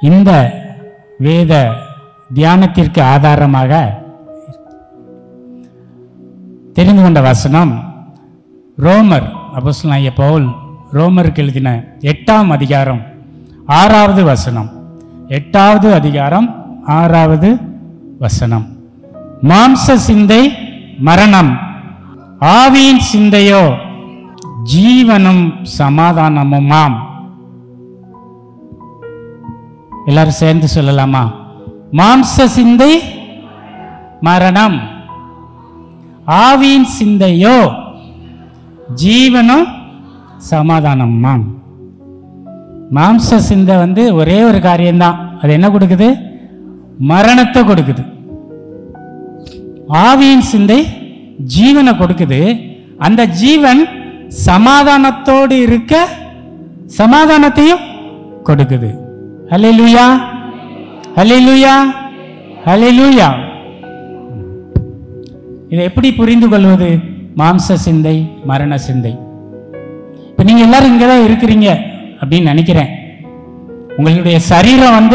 இந்த வேத தியானத்திற்கு ஆதாரமாக தெரிந்து கொண்ட வசனம் ரோமர் அப்போஸ்தலனாகிய பவுல் ரோமருக்கு எழுதின 8ஆம் அதிகாரம் 6வது வசனம். 8வது அதிகாரம் 6வது வசனம். மாம்ச சிந்தை மரணம், ஆவியின் சிந்தையோ ஜீவனும் சமாதானமுமாம். எல்லாரும் சேர்ந்து சொல்லலாமா? மாம்ச சிந்தை மரணம், ஆவியின் சிந்தையோ ஜீவனும் சமாதானமுமாம். மாம்ச சிந்தை ஒரே ஒரு காரியம்தான். அது என்ன கொடுக்குது? மரணத்தை கொடுக்குது. ஆவியின் சிந்தை ஜீவனை கொடுக்குது. அந்த ஜீவன் சமாதானத்தோடு இருக்க சமாதானத்தையும் கொடுக்குது. ஹல்லேலூயா, ஹல்லேலூயா, ஹல்லேலூயா. இதை எப்படி புரிந்து கொள்வது? மாம்ச சிந்தை மரண சிந்தை. இப்போ நீங்கள் எல்லாரும் இங்கே தான் இருக்கிறீங்க அப்படின்னு நினைக்கிறேன். உங்களுடைய சரீரம்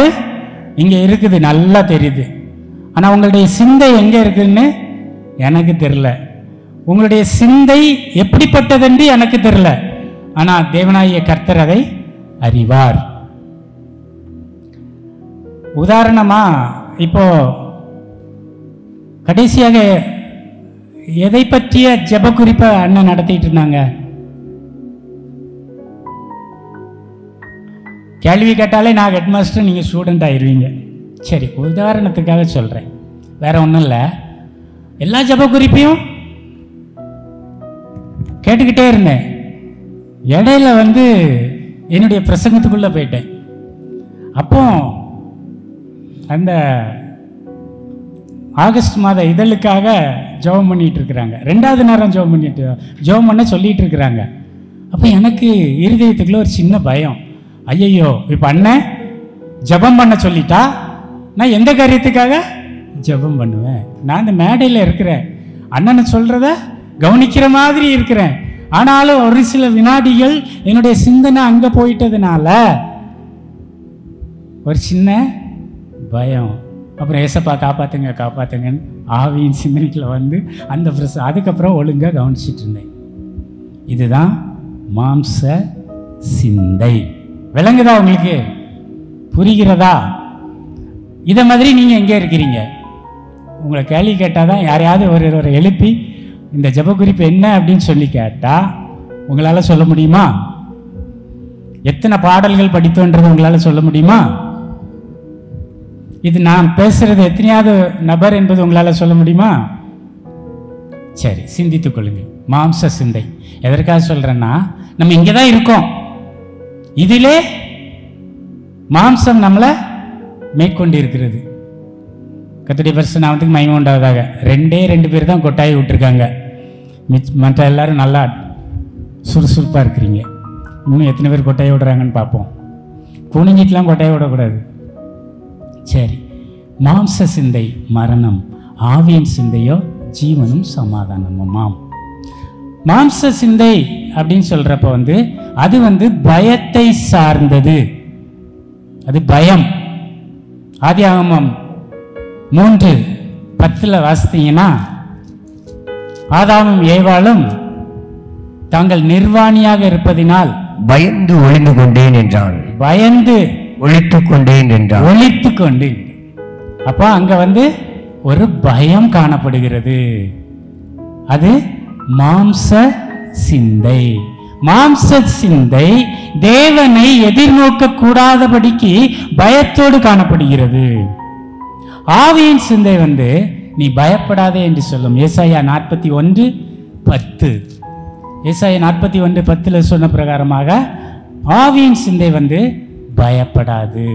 இங்கே இருக்குது, நல்லா தெரியுது. ஆனால் உங்களுடைய சிந்தை எங்கே இருக்குன்னு எனக்கு தெரியல. உங்களுடைய சிந்தை எப்படிப்பட்டதென்று எனக்கு தெரியல. ஆனால் தேவனாகிய கர்த்தர் அதை அறிவார். உதாரணமா இப்போ கடைசியாக எதை பற்றிய ஜெப குறிப்பை அண்ணன் நடத்திட்டு இருந்தாங்க? கேள்வி கேட்டாலே நான் ஹெட் மாஸ்டர், நீங்கள் ஸ்டூடெண்ட் ஆயிடுவீங்க. சரி, உதாரணத்துக்காக சொல்கிறேன், வேற ஒன்றும் இல்லை. எல்லா ஜெப குறிப்பையும் கேட்டுக்கிட்டே இருந்தேன். இடையில என்னுடைய பிரசங்கத்துக்குள்ளே போயிட்டேன். அப்போ அந்த ஆகஸ்ட் மாத இதழுக்காக ஜெபம் பண்ணிட்டு இருக்கிறாங்க. 2வது நேரம் ஜெபம் பண்ண சொல்லிட்டு இருக்கிறாங்க. அப்போ எனக்கு இருதயத்துக்குள்ள ஒரு சின்ன பயம். ஐயையோ, இப்போ அண்ணன் ஜெபம் பண்ண சொல்லிட்டா நான் எந்த காரியத்துக்காக ஜெபம் பண்ணுவேன்? நான் இந்த மேடையில் இருக்கிறேன், அண்ணனை சொல்றத கவனிக்கிற மாதிரி இருக்கிறேன். ஆனாலும் ஒரு சில வினாடிகள் என்னுடைய சிந்தனை அங்கே போயிட்டதுனால ஒரு சின்ன பயம். அப்புறம் ஏசப்பா காப்பாத்துங்க காப்பாத்துங்கன்னு ஆவியின் சிந்தனைக்குள்ள அந்த அதுக்கப்புறம் ஒழுங்காக கவனிச்சிட்டு இருந்தேன். இதுதான் மாம்ச சிந்தை. விளங்குதா உங்களுக்கு? புரிகிறதா? இதை மாதிரி நீங்கள் எங்கே இருக்கிறீங்க? உங்களை கேள்வி கேட்டால் தான் யாரையாவது ஒரு எழுப்பி இந்த ஜெப குறிப்பு என்ன அப்படின்னு சொல்லி கேட்டால் உங்களால் சொல்ல முடியுமா? எத்தனை பாடல்கள் படித்தோன்றது உங்களால் சொல்ல முடியுமா? இது நான் பேசுறது எத்தனையாவது நபர் என்பது உங்களால் சொல்ல முடியுமா? சரி, சிந்தித்துக் கொள்ளுங்கள். மாம்ச சிந்தை எதற்காக சொல்றேன்னா, நம்ம இங்கே தான் இருக்கோம். இதிலே மாம்சம் நம்மளை மேற்கொண்டு இருக்கிறது. கர்த்தருடைய பரிசுத்த நாமத்துக்கு மகிமை உண்டாவதாக. 2 பேர் தான் கொட்டாய் விட்டுருக்காங்க. மற்ற எல்லாரும் நல்லா சுறுசுறுப்பாக இருக்கிறீங்க. இன்னும் எத்தனை பேர் கொட்டாய் விடுறாங்கன்னு பார்ப்போம். குனிஞ்சிட்டுலாம் கொட்டாய் விடக்கூடாது. சரி, மாம்ச சிந்தை மரணம், ஆவியின் சிந்தையோ ஜீவனும் சமாதானமுமாம். மாம்ச சிந்தை அப்படின்னு சொல்றப்ப அது பயத்தை சார்ந்தது. அது பயம். ஆதியாகமம் 3:10 வாசித்தீங்கன்னா, ஆதாமும் ஏவாளும் தாங்கள் நிர்வாணியாக இருப்பதினால் பயந்து ஒளிந்து கொண்டேன் என்றான். பயந்து ஒளித்துக் கொண்டேன் என்றான். ஒளித்து கொண்டு. அப்போ அங்க ஒரு பயம் காணப்படுகிறது. அது மாம்ச சிந்தை. மாம்ச சிந்தை தேவனை எதிர்நோக்க கூடாதபடிக்கு பயத்தோடு காணப்படுகிறது. ஆவியின் சிந்தை நீ பயப்படாதே என்று சொல்லும். ஏசாயா 41:10. ஏசாயா 41:10 சொன்ன பிரகாரமாக ஆவியின் சிந்தை பயப்படாது.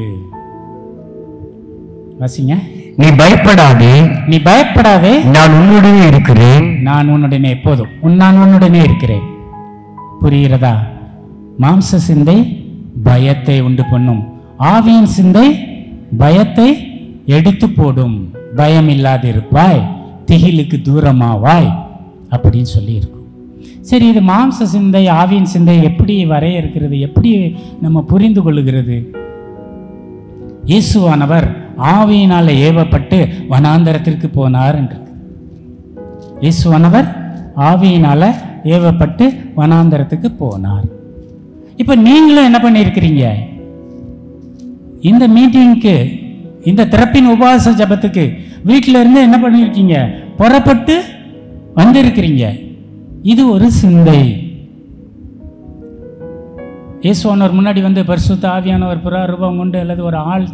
வாசிங்க. நீ பயப்படாதே, நீ பயப்படாதே, நான் உன்னுடனே இருக்கிறேன். நான் உன்னுடனே எப்போதும் நான் உன்னுடனே இருக்கிறேன். புரிகிறதா? மாம்ச சிந்தை பயத்தை உண்டு பண்ணும், ஆவியின் சிந்தை பயத்தை எடுத்து போடும். பயம் இல்லாதிருப்பாய், திகிலுக்கு தூரமாவாய் அப்படின்னு சொல்லி இருக்கும். சரி, இது மாம்ச சிந்தை ஆவியின் சிந்தை எப்படி வரையறுக்கிறது? எப்படி நம்ம புரிந்து கொள்ளுகிறது? இயேசுவானவர் ஆவியினால ஏவப்பட்டு வனாந்தரத்திற்கு போனார் என்று. இயேசுவானவர் ஆவியினால ஏவப்பட்டு வனாந்தரத்துக்கு போனார். இப்ப நீங்களும் என்ன பண்ணியிருக்கிறீங்க? இந்த மீட்டிங்க்கு, இந்த திறப்பின் உபவாச ஜபத்துக்கு வீட்டில இருந்து என்ன பண்ணியிருக்கீங்க? புறப்பட்டு வந்திருக்கிறீங்க. இது ஒரு சிந்தை. இயேசுவானவர் முன்னாடி வந்து பரிசுத்த ஆவியானவர் புறா ரூபம் கொண்டு அல்லது ஒரு ஆள்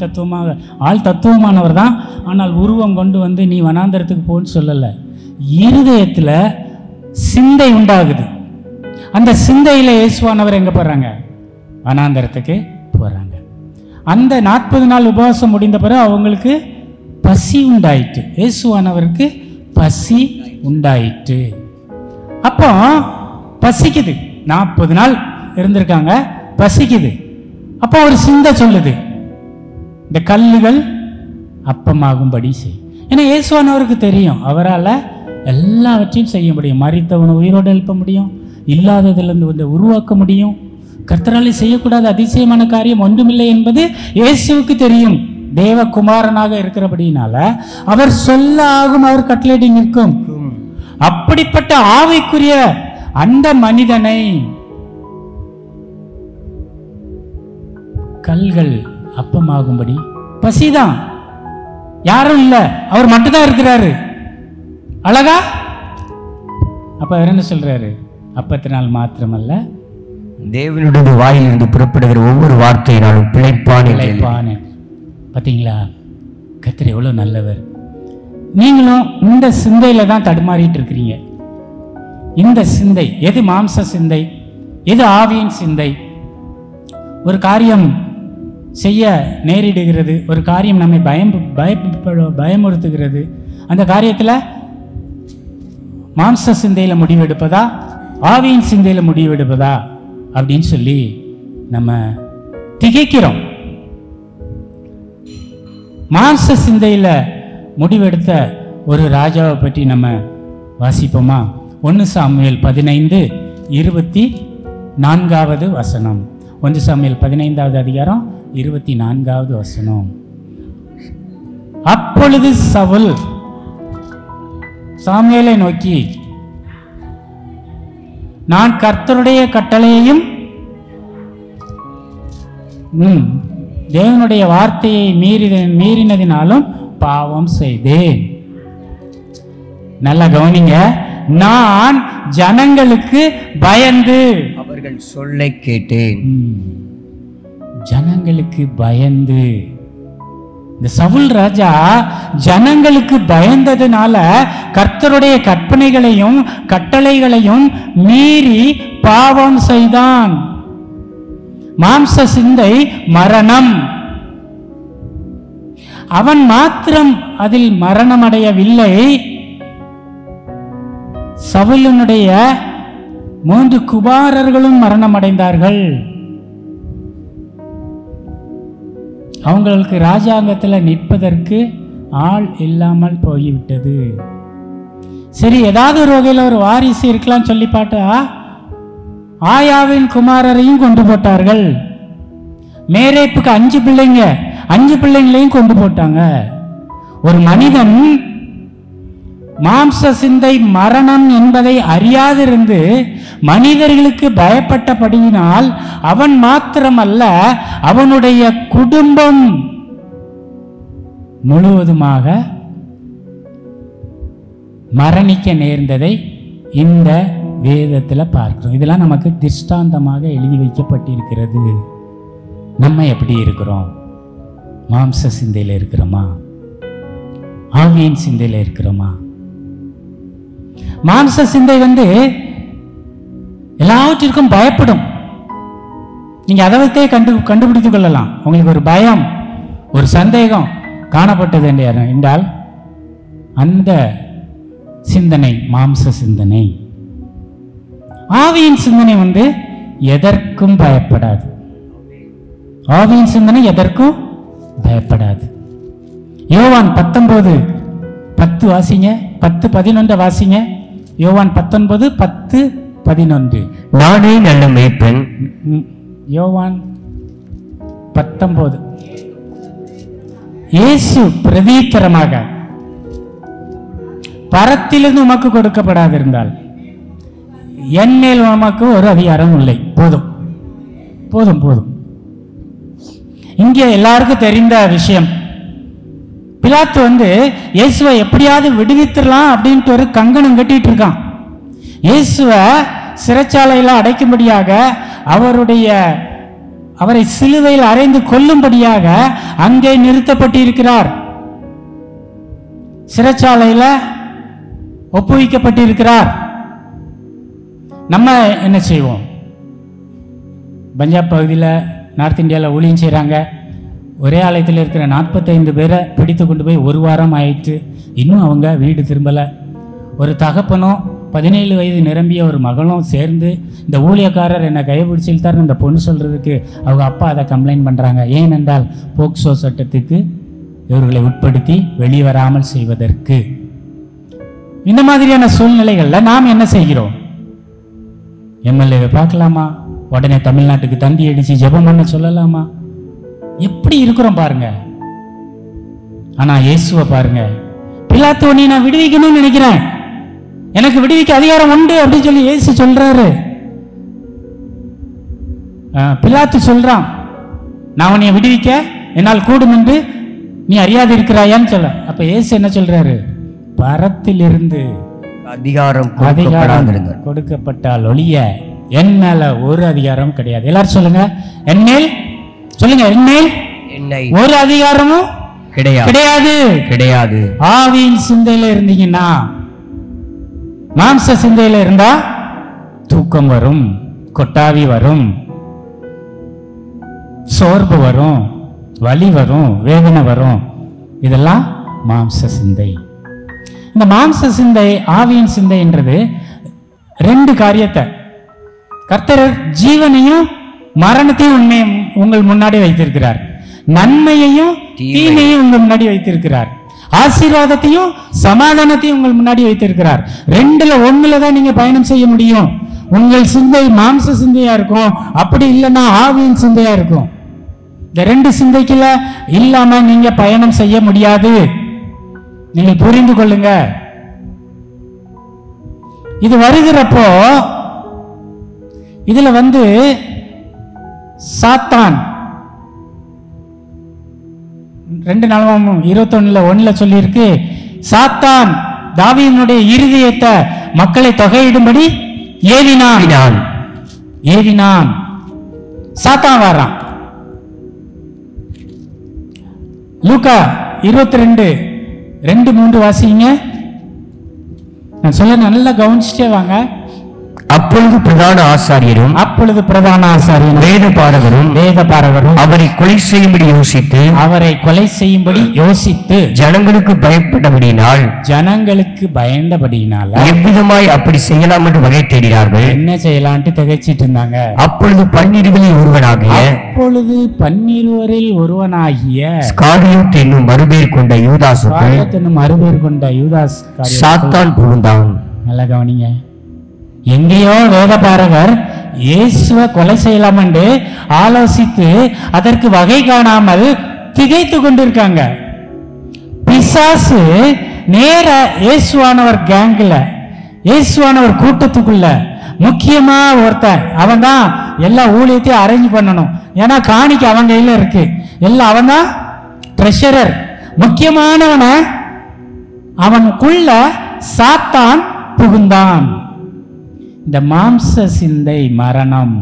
தத்துவமானவர் தான், ஆனால் உருவம் கொண்டு வந்து நீ வனாந்தரத்துக்கு போன்னு சொல்லலை. இருதயத்தில் சிந்தை உண்டாகுது. அந்த சிந்தையில் இயேசுவானவர் எங்கே போகிறாங்க? வனாந்தரத்துக்கு போகிறாங்க. அந்த 40 நாள் உபவாசம் முடிந்த பிறகு அவங்களுக்கு பசி உண்டாயிற்று. இயேசுவானவருக்கு பசி உண்டாயிற்று. அப்போ பசிக்குது. 40 நாள் இருந்திருக்காங்க, பசிக்குது. அப்போ ஒரு சிந்தை சொல்லுது, இந்த கல்லுகள் அப்பமாகும்படி செய். ஏன்னா இயேசுவானவருக்கு தெரியும் அவரால் எல்லாவற்றையும் செய்ய முடியும். மரித்தவனை உயிரோடு எழுப்ப முடியும், இல்லாததிலிருந்து வந்து உருவாக்க முடியும். கர்த்தரால் செய்யக்கூடாத அதிசயமான காரியம் ஒன்றுமில்லை என்பது இயேசுவுக்கு தெரியும். தேவகுமாரனாக இருக்கிறபடினால அவர் சொல்ல ஆகும், அவர் கட்டளையிடி நிற்கும். அப்படிப்பட்ட ஆவிக்குரிய அந்த மனிதனை கல்கள் அப்பமாகும்படி, பசிதான், யாரும் இல்லை, அவர் மட்டும்தான் இருக்கிறாரு. அழகா அப்ப அவர் என்ன சொல்றாரு? அப்பத்தினால் மாத்திரமல்ல, தேவனுடைய வாயிலிருந்து புறப்படுகிற ஒவ்வொரு வார்த்தையினாலும் பிழைப்பான். பார்த்தீங்களா? கர்த்தர் எவ்வளவு நல்லவர். நீங்களும் இந்த சிந்தையில தான் தடுமாறிட்டு இருக்கிறீங்க. இந்த சிந்தை எது? மாம்ச சிந்தை, எது ஆவியின் சிந்தை? ஒரு காரியம் செய்ய நேரிடுகிறது, ஒரு காரியம் நம்மை பயமுறுத்துகிறது. அந்த காரியத்தில் மாம்ச சிந்தையில முடிவெடுப்பதா, ஆவியின் சிந்தையில முடிவெடுப்பதா அப்படின்னு சொல்லி நம்ம திகைக்கிறோம். மாம்ச சிந்தையில முடிவெடுத்த ஒரு ராஜாவை பற்றி நம்ம வாசிப்போமா? 1 சாமுவேல் 15:24 வசனம். 1 சாமுவேல் 15வது அதிகாரம் 24வது வசனம். அப்பொழுது சவுல் சாமுவேலை நோக்கி, நான் கர்த்தருடைய கட்டளையையும் தேவனுடைய வார்த்தையை மீறினதினாலும் பாவம் செய்தேன். நல்லா கவனிங்க. நான் ஜனங்களுக்கு பயந்து, அவர்கள் சொல்லை கேட்டேன். ஜனங்களுக்கு பயந்து, இந்த சவுல் ராஜா ஜனங்களுக்கு பயந்ததுனால கர்த்தருடைய கற்பனைகளையும் கட்டளைகளையும் மீறி பாவம் செய்தான். மாம்ச சிந்தை மரணம். அவன் மாத்திரம் அதில் மரணமடையவில்லை, சவுலினுடைய 3 குமாரர்களும் மரணமடைந்தார்கள். அவங்களுக்கு ராஜாங்கத்தில் நிற்பதற்கு ஆள் இல்லாமல் போய்விட்டது. சரி, ஏதாவது ஒரு வகையில் ஒரு வாரிசு இருக்கலாம் சொல்லி பார்த்தா ஆயாவின் குமாரரையும் கொண்டு போட்டார்கள். மேரேப்புக்கு 5 பிள்ளைங்க, 5 பிள்ளைங்களையும் கொண்டு போட்டாங்க. ஒரு மனிதன் மாம்ச சிந்தை மரணம் என்பதை அறியாதிருந்து மனிதர்களுக்கு பயப்பட்டபடியினால் அவன் மாத்திரமல்ல, அவனுடைய குடும்பம் முழுவதுமாக மரணிக்க நேர்ந்ததை இந்த வேதத்தில் பார்க்கிறோம். இதெல்லாம் நமக்கு திருஷ்டாந்தமாக எழுதி வைக்கப்பட்டிருக்கிறது. நம்ம எப்படி இருக்கிறோம்? மாம்ச சிந்தையில் இருக்கிறோமா? ஆவியின் சிந்தையில் இருக்கிறோமா? மாம்ச சிந்தை எல்லாவற்றிற்கும் பயப்படும். நீங்க அதை வைத்தே கண்டுபிடித்துக் கொள்ளலாம். உங்களுக்கு ஒரு பயம், ஒரு சந்தேகம் காணப்பட்டது என்றால் அந்த சிந்தனை மாம்ச சிந்தனை. ஆவியின் சிந்தனை எதற்கும் பயப்படாது. ஆவியின் சிந்தனை எதற்கும் பயப்படாது. யோவான் 19:10 வாசிங்க. 10:11 வாசிங்க. யோவான் 19:10-11. நானே நல்ல மேய்ப்பன். யோவான் 19. இயேசு பிரதித்தரமாக பரத்திலிருந்து உமக்கு கொடுக்கப்படாதிருந்தால் என் மேல் உமக்கு ஒரு அதிகாரம் இல்லை. போதும் போதும் போதும். இங்கே எல்லாருக்கும் தெரிந்த விஷயம், பிலாத்து இயேசுவை எப்படியாவது விடுவித்துடலாம் அப்படின்ட்டு ஒரு கங்கணம் கட்டிட்டு இருக்கான். இயேசுவை சிறைச்சாலையில் அடைக்கும்படியாக அவரை சிலுவையில் அறைந்து கொல்லும்படியாக அங்கே நிறுத்தப்பட்டிருக்கிறார். சிறைச்சாலையில் ஒப்புவிக்கப்பட்டிருக்கிறார். நம்ம என்ன செய்வோம்? பஞ்சாப் பகுதியில் நார்த் இந்தியாவில் ஊழியம் செய்கிறாங்க. ஒரே ஆலயத்தில் இருக்கிற 45 பேரை பிடித்து கொண்டு போய் 1 வாரம் ஆயிடுச்சு, இன்னும் அவங்க வீடு திரும்பலை. ஒரு தகப்பனும் 17 வயது நிரம்பிய ஒரு மகளும் சேர்ந்து இந்த ஊழியக்காரர் என்னை கைப்பிடிச்சிட்டார் இந்த பொண்ணு சொல்கிறதுக்கு அவங்க அப்பா அதை கம்ப்ளைண்ட் பண்ணுறாங்க. ஏனென்றால் போக்சோ சட்டத்துக்கு இவர்களை உட்படுத்தி வெளிவராமல் செய்வதற்கு. இந்த மாதிரியான சூழ்நிலைகளில் நாம் என்ன செய்கிறோம்? எம்எல்ஏவை பார்க்கலாமா? உடனே தமிழ்நாட்டுக்கு தந்தி அடித்து ஜெபம் பண்ண சொல்லலாமா? எப்படி இருக்கிறோம் பாருங்க. ஆனா இயேசுவை பாருங்க, பிலாத்து நீ நான் விடுவிக்கணும்னு நினைக்கிறேன், எனக்கு விடுவிக்க அதிகாரம் உண்டு அப்படின்னு சொல்லி இயேசு சொல்றாரு. பிலாத்து சொல்றான், நான் உன்னை விடுவிக்க என்னால் கூடும் என்று நீ அறியாது இருக்கிறாயான்னு சொல்ல. அப்ப இயேசு என்ன சொல்றாரு? பரத்திலிருந்து அதிகாரம் கொடுக்கப்பட்டால் ஒழிய என் மேல ஒரு அதிகாரம் கிடையாது. எல்லாரும் சொல்லுங்க, என் மேல் சொல்லுங்க, என் மேல் ஒரு அதிகாரமும் கிடையாது கிடையாது. ஆவியின் சிந்தையில இருந்தீங்கன்னா, மாம்ச சிந்தையில இருந்தா தூக்கம் வரும், கொட்டாவி வரும், சோர்வு வரும், வலி வரும், வேதனை வரும். இதெல்லாம் மாம்ச சிந்தை. இந்த மாம்ச சிந்தை ஆவியின் சிந்தை என்றது 2 காரியத்தை, கர்த்தர் ஜீவனையும் மரணத்தையும் உங்கள் முன்னாடி வைத்திருக்கிறார், நன்மையையும் தீமையையும் உங்கள் முன்னாடி வைத்திருக்கிறார், ஆசீர்வாதத்தையும் சமாதானத்தையும் உங்கள் முன்னாடி வைத்திருக்கிறார். 2ல 1ல தான் நீங்க பயணம் செய்ய முடியும். உங்கள் சிந்தை மாம்ச சிந்தையா இருக்கும், அப்படி இல்லைன்னா ஆவியின் சிந்தையா இருக்கும். இந்த 2 சிந்தைக்குள்ள இல்லாம நீங்க பயணம் செய்ய முடியாது. நீங்கள் புரிந்து கொள்ளுங்க. இது வருகிறப்போ இதுல சாத்தான் 2:21 சொல்லி இருக்கு, சாத்தான் தாவீதுடைய இருதயத்தை மக்களை தொகையிடும்படி ஏவினான். சாத்தான் வர்றான். லூக்கா 22:2-3 வாசிங்க. நான் சொல்ல நல்லா கவனிச்சுட்டே வாங்க. அப்பொழுது பிரதான ஆசாரியரும் வேதபாரகரும் அவரை கொலை செய்யும்படி யோசித்து ஜனங்களுக்கு பயந்தபடியினால் எவ்விதமாய் அப்படி செய்யலாம் என்று வகை தேடினார்கள். என்ன செய்யலான்ட்டு திகைச்சிட்டு இருந்தாங்க. அப்பொழுது 12 ஒருவனாகிய ஸ்காரியோத் என்னும் மறுபேர் கொண்ட யூதாஸ் சாத்தான் புகுந்தான். நல்லா கவனிங்க. எங்கேயோ வேதபாரகர் இயேசுவை கொலை செய்யலாம் என்று ஆலோசித்து அதற்கு வகை காணாமல் திகைத்து கொண்டிருக்காங்க. பிசாசு நேர இயேசுவானவர் கேங்க்ல, இயேசுவானவர் கூட்டத்துக்குள்ள முக்கியமா ஒருத்தன், அவன் தான் எல்லா ஊழியத்தையும் அரேஞ்ச் பண்ணணும். ஏன்னா காணிக்க அவன் கையில இருக்கு, எல்லாம் அவன் தான் ட்ரெஷரர், முக்கியமானவன. அவனுக்குள்ள சாத்தான் புகுந்தான். இந்த மாம்ச சிந்தை மரணம்,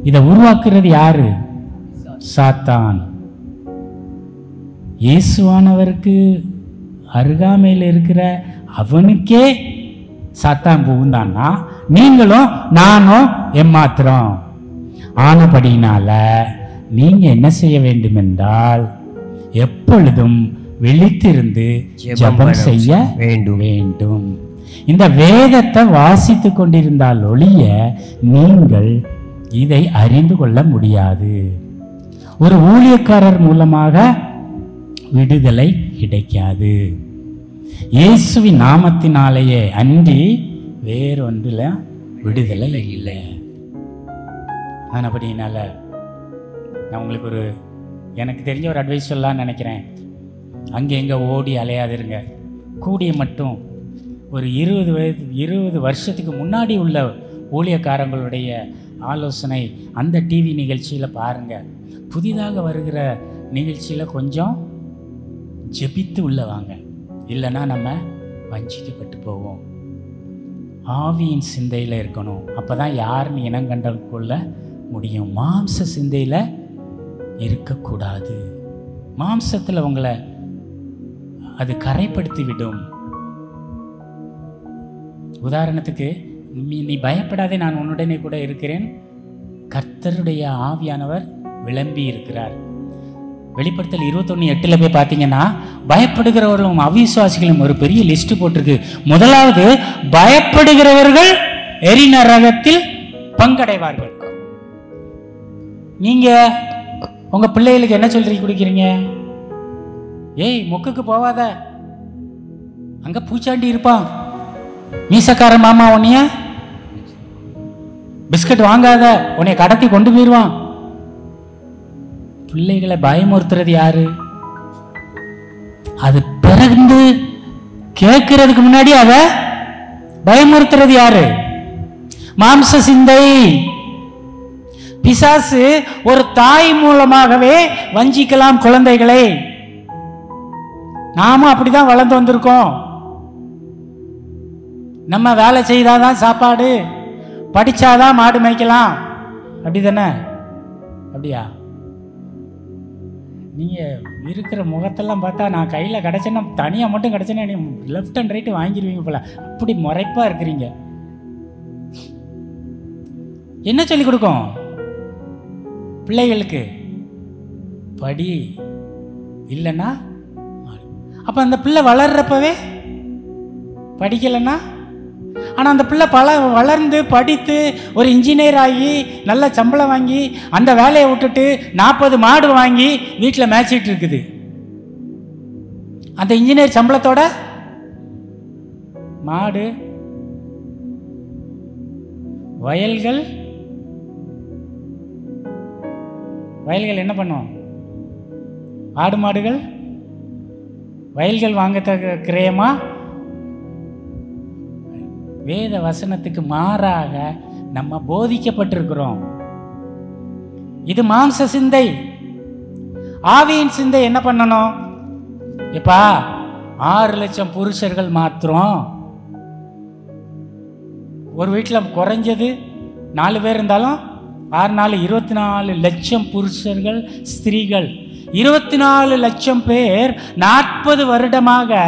இதை உருவாக்குறது யாரு? சாத்தான். இயேசுவானவருக்கு அருகாமையில் இருக்கிற அவனுக்கே சாத்தான் புகுந்தான்னா நீங்களும் நானும் ஏமாத்திரம். ஆனபடினால நீங்க என்ன செய்ய வேண்டும் என்றால் எப்பொழுதும் விழித்திருந்து ஜெபம் செய்ய வேண்டும். இந்த வேதத்தை வாசித்து கொண்டிருந்தால் ஒழிய நீங்கள் இதை அறிந்து கொள்ள முடியாது. ஒரு ஊழியக்காரர் மூலமாக விடுதலை கிடைக்காது. இயேசுவின் நாமத்தினாலேயே அன்றி வேறொன்றில் விடுதலை இல்லை. அப்படினால நான் உங்களுக்கு எனக்கு தெரிஞ்ச ஒரு அட்வைஸ் சொல்லலாம்னு நினைக்கிறேன். அங்கே எங்கே ஓடி அலையாதிருங்க. கூடிய மட்டும் ஒரு 20 வருஷத்துக்கு முன்னாடி உள்ள ஊழியக்காரங்களுடைய ஆலோசனை அந்த டிவி நிகழ்ச்சியில் பாருங்கள். புதிதாக வருகிற நிகழ்ச்சியில் கொஞ்சம் ஜெபித்து உள்ள வாங்க, இல்லைன்னா நம்ம வஞ்சிக்கப்பட்டு போவோம். ஆவியின் சிந்தையில் இருக்கணும். அப்போ தான் யாருன்னு இனங்கண்டல் முடியும். மாம்ச சிந்தையில் இருக்கக்கூடாது. மாம்சத்தில் உங்களை அது கரைப்படுத்தி விடும். உதாரணத்துக்கு, நீ பயப்படாதே, நான் உன்னுடனே கூட இருக்கிறேன், கர்த்தருடைய ஆவியானவர் விளம்பி இருக்கிறார். வெளிப்படுத்தல் 21:8 போய் பார்த்தீங்கன்னா பயப்படுகிறவர்களும் அவிசுவாசிகளும் ஒரு பெரிய லிஸ்ட் போட்டிருக்கு. முதலாவது, பயப்படுகிறவர்கள் எரிநரகத்தில் பங்கடைவார்கள். நீங்க உங்க பிள்ளைகளுக்கு என்ன சொல்லி கொடுக்கிறீங்க? ஏய், மொக்குக்கு போவாத, அங்க பூச்சாண்டி இருப்பான், மீசக்கார மாமா உன்னைய பிஸ்கட் வாங்காத, உன்னைய கடத்தி கொண்டு போயிடுவான். பிள்ளைகளை பயமுறுத்துறது யாரு? அது பிறந்து கேட்கறதுக்கு முன்னாடி அத பயமுறுத்துறது யாரு? மாம்ச சிந்தை. பிசாசு ஒரு தாய் மூலமாகவே வஞ்சிக்கலாம் குழந்தைகளை. நாமும் அப்படிதான் வளர்ந்து வந்திருக்கோம். நம்ம வேலை செய்தாதான் சாப்பாடு, படிச்சாதான் மாடு மேய்க்கலாம், அப்படிதானே? அப்படியா? நீங்கள் இருக்கிற முகத்தெல்லாம் பார்த்தா நான் கையில் கிடச்சேன்னா, தனியாக மட்டும் கிடச்சேன்னா நீ லெஃப்ட் அண்ட் ரைட்டு வாங்கிடுவீங்க போல. அப்படி முறைப்பாக இருக்கிறீங்க. என்ன சொல்லி கொடுக்கும் பிள்ளைகளுக்கு? படி, இல்லைன்னா. அப்போ அந்த பிள்ளை வளர்றப்பவே படிக்கலைன்னா, ஆனால் அந்த பிள்ளை வளர்ந்து படித்து ஒரு இன்ஜினியர் ஆகி நல்ல சம்பளம் வாங்கி அந்த வேலையை விட்டுட்டு 40 மாடு வாங்கி வீட்டில் மேய்ச்சிட்டு இருக்குது. அந்த இன்ஜினியர் சம்பளத்தோட மாடு, வயல்கள் என்ன பண்ணும்? ஆடு மாடுகள் வயல்கள் வாங்கத்தக்க கிரயமா? வேத வசனத்துக்கு மாறாக நம்ம போதிக்கப்பட்டிருக்கிறோம். இது மாம்ச சிந்தை. ஆவியின் சிந்தை என்ன பண்ணணும்? எப்பா 6 லட்சம் புருஷர்கள் மாத்திரம் ஒரு வீட்டில் குறைஞ்சது 4 பேர் இருந்தாலும் 6 நாள் 24 லட்சம் புருஷர்கள், ஸ்திரீகள். 24 லட்சம் பேர் 40 வருடமாக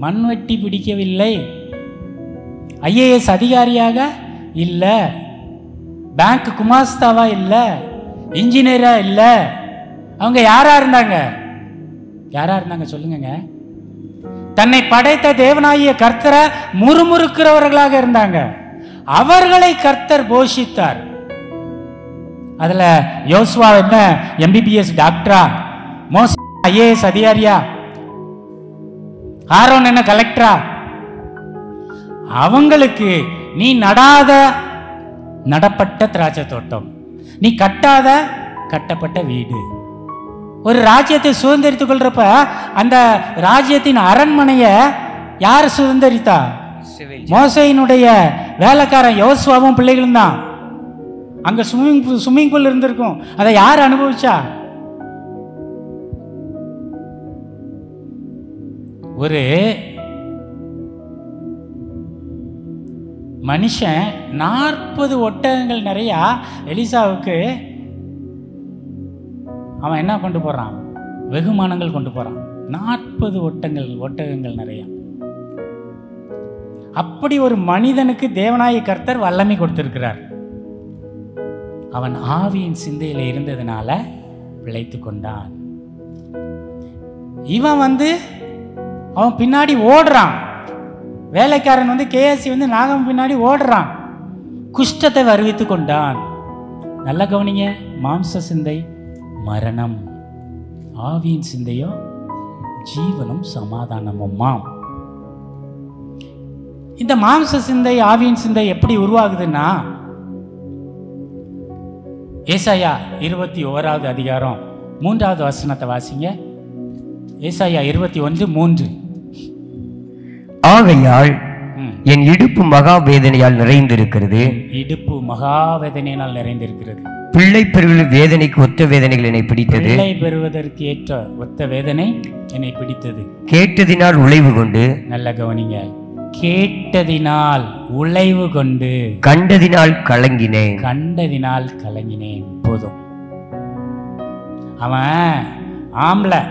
மண்வெட்டி பிடிக்கவில்லை. IAS அதிகாரியாக இல்லை, பேங்க் குமாஸ்தாவா இல்லை, இன்ஜினியரா இல்லை. அவங்க யாரா இருந்தாங்க? சொல்லுங்க. தன்னை படைத்த தேவனாகிய கர்த்தரை முறுமுறுக்கிறவர்களாக இருந்தாங்க. அவர்களை கர்த்தர் போஷித்தார். அதுல யோசுவா என்ன MBBS டாக்டரா? மோசே IAS அதிகாரியா? ஆரோன் என்ன கலெக்டரா? அவங்களுக்கு நீ நடப்பட்ட திராட்சை தோட்டம், நீ கட்டப்பட்ட வீடு. ஒரு ராஜ்யத்தை சுதந்திரித்துக் கொள்றப்ப அந்த ராஜ்யத்தின் அரண்மனையை யார் சுதந்திரித்தா? மோசேயினுடைய வேலைக்காரன் யோசுவாவும் பிள்ளைகளும் தான். அங்க ஸ்விம்மிங் பூல் இருந்திருக்கும். அதை யார் அனுபவிச்சா? ஒரு மனுஷன் 40 ஒட்டகங்கள் நிறைய எலிசாவுக்கு அவன் என்ன கொண்டு போறான்? வெகுமானங்கள் கொண்டு போறான். 40 ஒட்டகங்கள் நிறைய. அப்படி ஒரு மனிதனுக்கு தேவனாகிய கர்த்தர் வல்லமை கொடுத்திருக்கிறார். அவன் ஆவியின் சிந்தையில இருந்ததுனால பிழைத்து கொண்டான். இவன் அவன் பின்னாடி ஓடுறான். வேலைக்காரன் KSC நாகம் பின்னாடி ஓடுறான். குஷ்டத்தை வருவித்து கொண்டான். நல்ல கவனிங்க. மாம்ச சிந்தை மரணம், ஆவியின் சிந்தையோ ஜீவனும் சமாதானமுமாம். இந்த மாம்ச சிந்தை ஆவியின் சிந்தை எப்படி உருவாகுதுன்னா, ஏசாயா 21வது அதிகாரம் 3வது வசனத்தை வாசிங்க. ஏசாயா 21:3. ஆகையால் என் இடுப்பு மகா வேதனையால் நிறைந்திருக்கிறது. இடுப்பு மகா வேதனையால் நிறைந்திருக்கிறது. பிள்ளை பெறுவதில் வேதனைக்கு ஒத்த வேதனைகள் என்னை பிடித்தது. பிள்ளை பெறுவதற்கு ஏற்ற ஒத்த வேதனை என்னை பிடித்தது. கேட்டதினால் உழைவு கொண்டு, நல்ல கவனிங்க, கேட்டதினால் உழைவு கொண்டு, கண்டதினால் கலங்கினேன். கண்டதினால் கலங்கினேன். போதும். அவன் ஆம்பளை,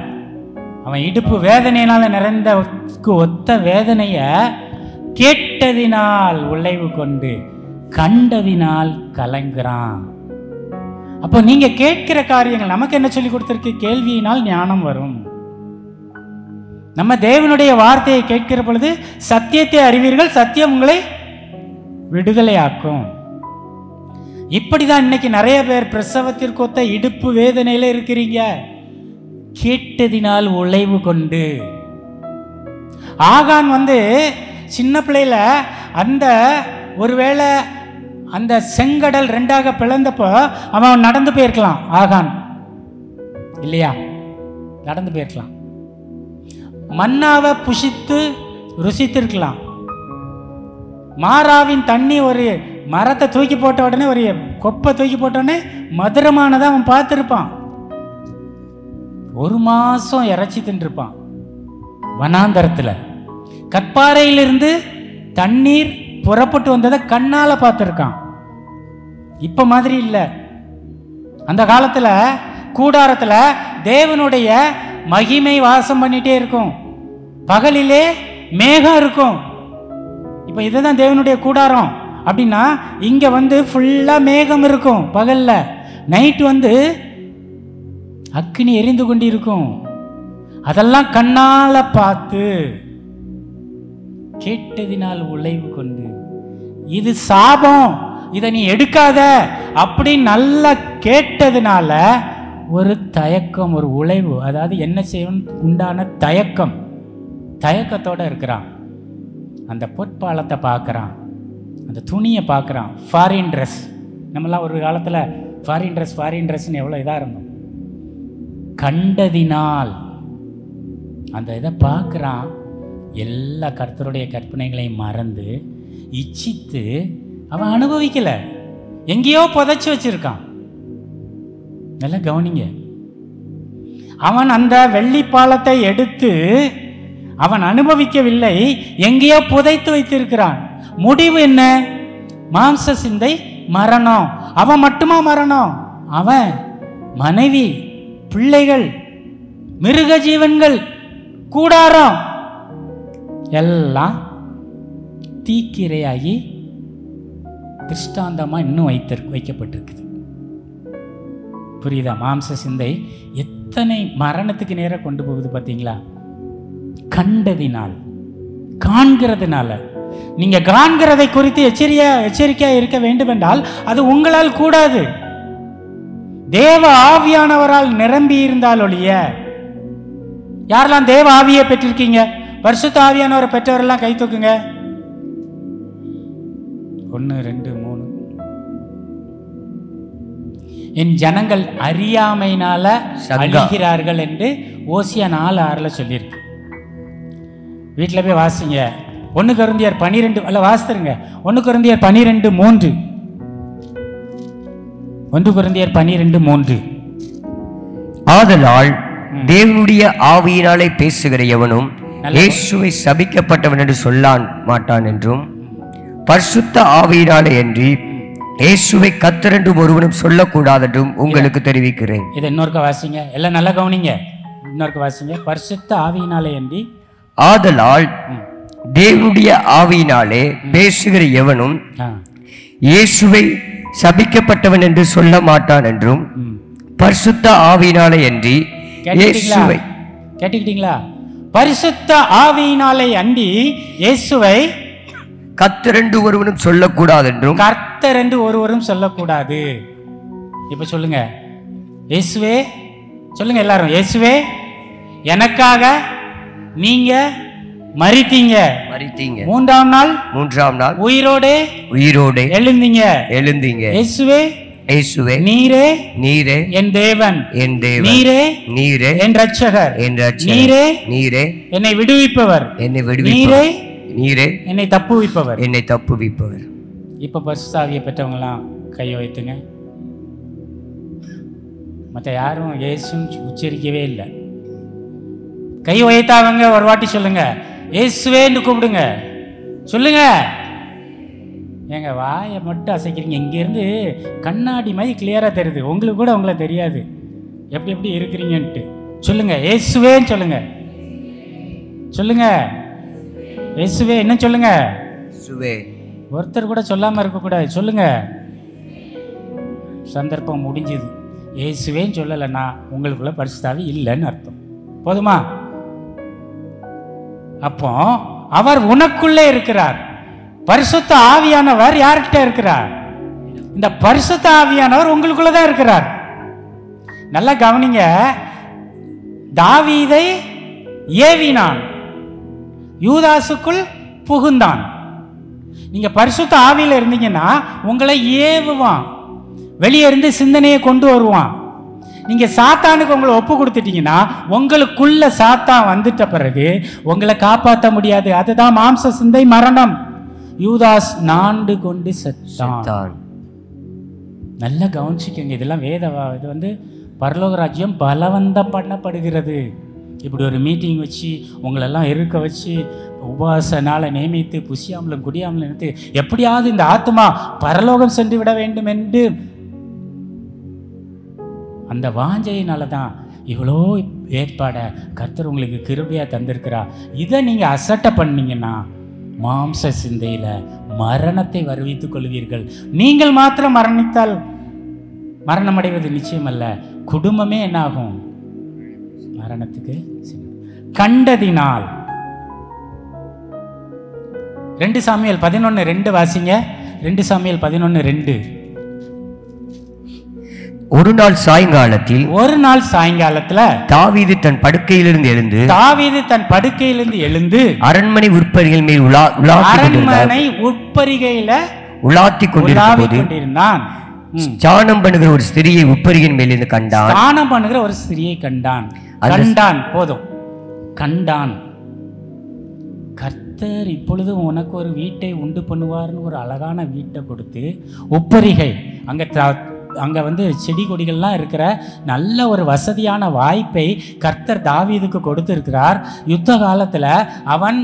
அவன் இடுப்பு வேதனையினால நிறைந்த ஒத்த வேதனைய கேட்டதினால் உழைவு கொண்டு, கண்டதினால் கலங்குறான். அப்போ நீங்க கேட்கிற காரியங்கள் நமக்கு என்ன சொல்லி கொடுத்திருக்கு? கேள்வியினால் ஞானம் வரும். நம்ம தேவனுடைய வார்த்தையை கேட்கிற பொழுது சத்தியத்தை அறிவீர்கள், சத்தியம் உங்களை விடுதலையாக்கும். இப்படிதான் இன்னைக்கு நிறைய பேர் பிரசவத்திற்கு ஒத்த இடுப்பு வேதனையில இருக்கிறீங்க. கேட்டதினால் உழைவு கொண்டு. ஆகான் சின்ன பிள்ளையில அந்த ஒருவேளை அந்த செங்கடல் ரெண்டாக பிளந்தப்போ அவன் நடந்து போயிருக்கலாம். ஆகான் இல்லையா? நடந்து போயிருக்கலாம். மன்னாவை புசித்து ருசித்திருக்கலாம். மாறாவின் தண்ணி ஒரு மரத்தை தூக்கி போட்ட உடனே, ஒரு கொப்பை தூக்கி போட்ட உடனே மதுரமானதை அவன் பார்த்துருப்பான். 1 மாசம் இறைச்சி தின்றுப்பான் வனாந்தரத்தில். கற்பாறையிலிருந்து தண்ணீர் புறப்பட்டு வந்ததை கண்ணால பார்த்துருக்கான். இப்ப மாதிரி இல்லை. அந்த காலத்துல கூடாரத்துல தேவனுடைய மகிமை வாசம் பண்ணிட்டே இருக்கும். பகலிலே மேகம் இருக்கும். இப்ப இதுதான் தேவனுடைய கூடாரம் அப்படின்னா, இங்க ஃபுல்லா மேகம் இருக்கும் பகல்ல. நைட்டு அக்கினி எரிந்து கொண்டிருக்கும். அதெல்லாம் கண்ணால பார்த்து கேட்டதினால் உழைவு கொண்டு, இது சாபம், இதை நீ எடுக்காத அப்படி நல்லா கேட்டதுனால ஒரு தயக்கம், ஒரு உழைவு, அதாவது என்ன செய்யணும் உண்டான தயக்கம், தயக்கத்தோட இருக்கிறான். அந்த பொற்பாலத்தை பார்க்குறான், அந்த துணியை பார்க்குறான். ஃபாரின் ட்ரெஸ், நம்மளாம் ஒரு காலத்தில் ஃபாரின் ட்ரெஸ்ன்னு எவ்வளோ இதாக இருந்தோம். கண்டதினால் அந்த இதை பார்க்குறான். எல்லா கர்த்தருடைய கற்பனைகளையும் மறந்து இச்சித்து அவன் அனுபவிக்கல, எங்கேயோ புதைச்சி வச்சிருக்கான். நல்லா கவனிங்க. அவன் அந்த வெள்ளி பாலத்தை எடுத்து அவன் அனுபவிக்கவில்லை, எங்கேயோ புதைத்து வைத்திருக்கிறான். முடிவு என்ன? மாம்ச சிந்தை, மரணம். அவன் மட்டுமா மரணம்? அவன் மனைவி, பிள்ளைகள், மிருக ஜீவன்கள், கூடாரம் எல்லாம் தீக்கிரையாகி திருஷ்டாந்தமா இன்னும் வைக்கப்பட்டிருக்குது. புரியுதா? மாம்ச சிந்தை எத்தனை மரணத்துக்கு நேரம் கொண்டு போகுது பார்த்தீங்களா? கண்டதினால், காண்கிறதுனால. நீங்க காண்கிறதை குறித்து எச்சரிக்கையா இருக்க வேண்டும் என்றால் அது உங்களால் கூடாது. தேவ ஆவியானவரால் நிரம்பி இருந்தால் ஒழிய. யாரெல்லாம் தேவ ஆவியை பெற்றிருக்கீங்க? பரிசுத்த ஆவியானவரை பெற்றவரெல்லாம் கை தூக்குங்க. 1 2 3. என் ஜனங்கள் அறியாமையினால அழிகிறார்கள் என்று ஓசியா 4:6 சொல்லியிருக்கு. வீட்டில் போய் வாசிங்க. 1 கொரிந்தியர் 12 அல்ல வாசித்துருங்க. 1 கொரிந்தியர் 12:3. 1 கொரிந்தியர் 12:3. ஆதலால் தேவனுடைய ஆவியினாலே பேசுகிற எவனும் இயேசுவை சபிக்கப்பட்டவன் என்று சொல்லான் மாட்டான் என்றும், பரிசுத்த ஆவியினாலே அன்றி இயேசுவை கர்த்தர் என்றும் ஒருவனும் சொல்லக்கூடாது என்றும் உங்களுக்கு தெரிவிக்கிறேன். இதை இன்னொருக்க வாசிங்க. எல்லாம் நல்லா கவனிங்க. இன்னொருக்க வாசிங்க. பரிசுத்த ஆவியினாலே அன்றி, ஆதலால் தேவனுடைய ஆவியினாலே பேசுகிற எவனும் இயேசுவை சபிக்கப்பட்டவன் என்று சொல்ல மாட்டான் என்றும், பரிசுத்த ஆவியினாலே அன்றி இயேசுவை. கேட்டுக்கிட்டீங்களா? பரிசுத்த ஆவியினாலே அன்றி இயேசுவை கர்த்தர் என்று ஒருவனும் சொல்லக்கூடாது என்றும், கர்த்தர் என்று ஒருவரும் சொல்லக்கூடாது. இப்ப சொல்லுங்க, இயேசுவே சொல்லுங்க எல்லாரும். இயேசுவே எனக்காக நீங்க மரித்தீங்க, மூன்றாம் நாள் உயிரோடு எழுந்தீங்க. எழுந்தீங்க. இயேசுவே இயேசுவே நீரே நீரே என் தேவன், என் தேவன், நீரே நீரே என் இரட்சகர், என் இரட்சகர், நீரே நீரே என்னை விடுவிப்பவர், என்னை நீரே விடுவிப்பவர், நீரே என்னை தப்புவிப்பவர். என்னை தப்புவிப்பவர். இப்ப பரிசுத்த ஆவியை பெற்றவங்களாம் கையை வைத்துங்க. மற்ற யாரும் இயேசுன்னு உச்சரிக்கவே இல்லை. கை வைத்தாவங்க ஒரு வாட்டி சொல்லுங்க, இயேசுவேன்னு கூப்பிடுங்க. சொல்லுங்க. ஏங்க வாயை மட்டும் அசைக்கிறீங்க. இங்கேருந்து கண்ணாடி மாதிரி கிளியராக தெரியுது. உங்களுக்கு கூட உங்களை தெரியாது எப்படி எப்படி இருக்கிறீங்கன்ட்டு. சொல்லுங்க, இயேசுவேன்னு சொல்லுங்க. சொல்லுங்க, இயேசுவே. என்ன சொல்லுங்க? இயேசுவே. ஒருத்தர் கூட சொல்லாமல் இருக்கக்கூடாது. சொல்லுங்க. சந்தர்ப்பம் முடிஞ்சுது. இயேசுவேன்னு சொல்லலைன்னா உங்களுக்குள்ள பரிசுத்த ஆவி இல்லைன்னு அர்த்தம். போதுமா? அப்போ அவர் உனக்குள்ளே இருக்கிறார். பரிசுத்த ஆவியானவர் யார்கிட்ட இருக்கிறார்? இந்த பரிசுத்த ஆவியானவர் உங்களுக்குள்ளதான் இருக்கிறார். நல்லா கவனிங்க. தாவீதை ஏவினான், யூதாசுக்குள் புகுந்தான். நீங்க பரிசுத்த ஆவியில இருந்தீங்கன்னா உங்களை ஏவுவான், வெளியே இருந்து சிந்தனையை கொண்டு வருவான். நீங்க சாத்தானுக்கு உங்களை ஒப்பு கொடுத்துட்டீங்கன்னா உங்களுக்குள்ள சாத்தான் வந்துட்ட பிறகு உங்களை காப்பாற்ற முடியாது. அதுதான் மாம்ச சிந்தை, மரணம். யூதாஸ் நாண்டு கொண்டு செத்தான். நல்லா கவனிச்சுக்கோங்க. இதெல்லாம் இது வந்து பரலோக ராஜ்யம் பலவந்தம் பண்ணப்படுகிறது. இப்படி ஒரு மீட்டிங் வச்சு உங்களெல்லாம் இருக்க வச்சு உபவாச நாளை நியமித்து புசியாமலும் குடியாமலும் நினைத்து எப்படியாவது இந்த ஆத்மா பரலோகம் சென்று விட வேண்டும் என்று அந்த வாஞ்சையினால தான் இவ்வளோ ஏற்பாடை கர்த்தர் உங்களுக்கு கிருபையா தந்திருக்கிறா. இதை நீங்க அசட்டை பண்ணீங்கன்னா மாம்ச சிந்தையில மரணத்தை வருவித்துக் கொள்வீர்கள். நீங்கள் மாத்திரம் மரணித்தால் மரணம் அடைவது நிச்சயம் அல்ல, குடும்பமே என்னாகும்? மரணத்துக்கு. கண்டதினால் 2 சாமுவேல் 11:2 வாசிங்க. 2 சாமுவேல் 11:2. ஒரு நாள் சாயங்காலத்துல தாவீது தன் படுக்கையிலிருந்து எழுந்து அரண்மனை உட்பரிகையில் மேல் உலாத்திக் கொண்டிருந்தான். ஸ்நானம் பண்ணுகிற ஒரு ஸ்திரியை உட்பரிகையின் மேல் இருந்து கண்டான். போதும், கண்டான். கர்த்தர் இப்பொழுது உனக்கு ஒரு வீட்டை உண்டு பண்ணுவார்னு ஒரு அழகான வீட்டை கொடுத்து, உப்பரிகை அங்கே வந்து செடி கொடிகள்லாம் இருக்கிற நல்ல ஒரு வசதியான வாய்ப்பை கர்த்தர் தாவீதுக்கு கொடுத்துருக்கிறார். யுத்த காலத்தில் அவன்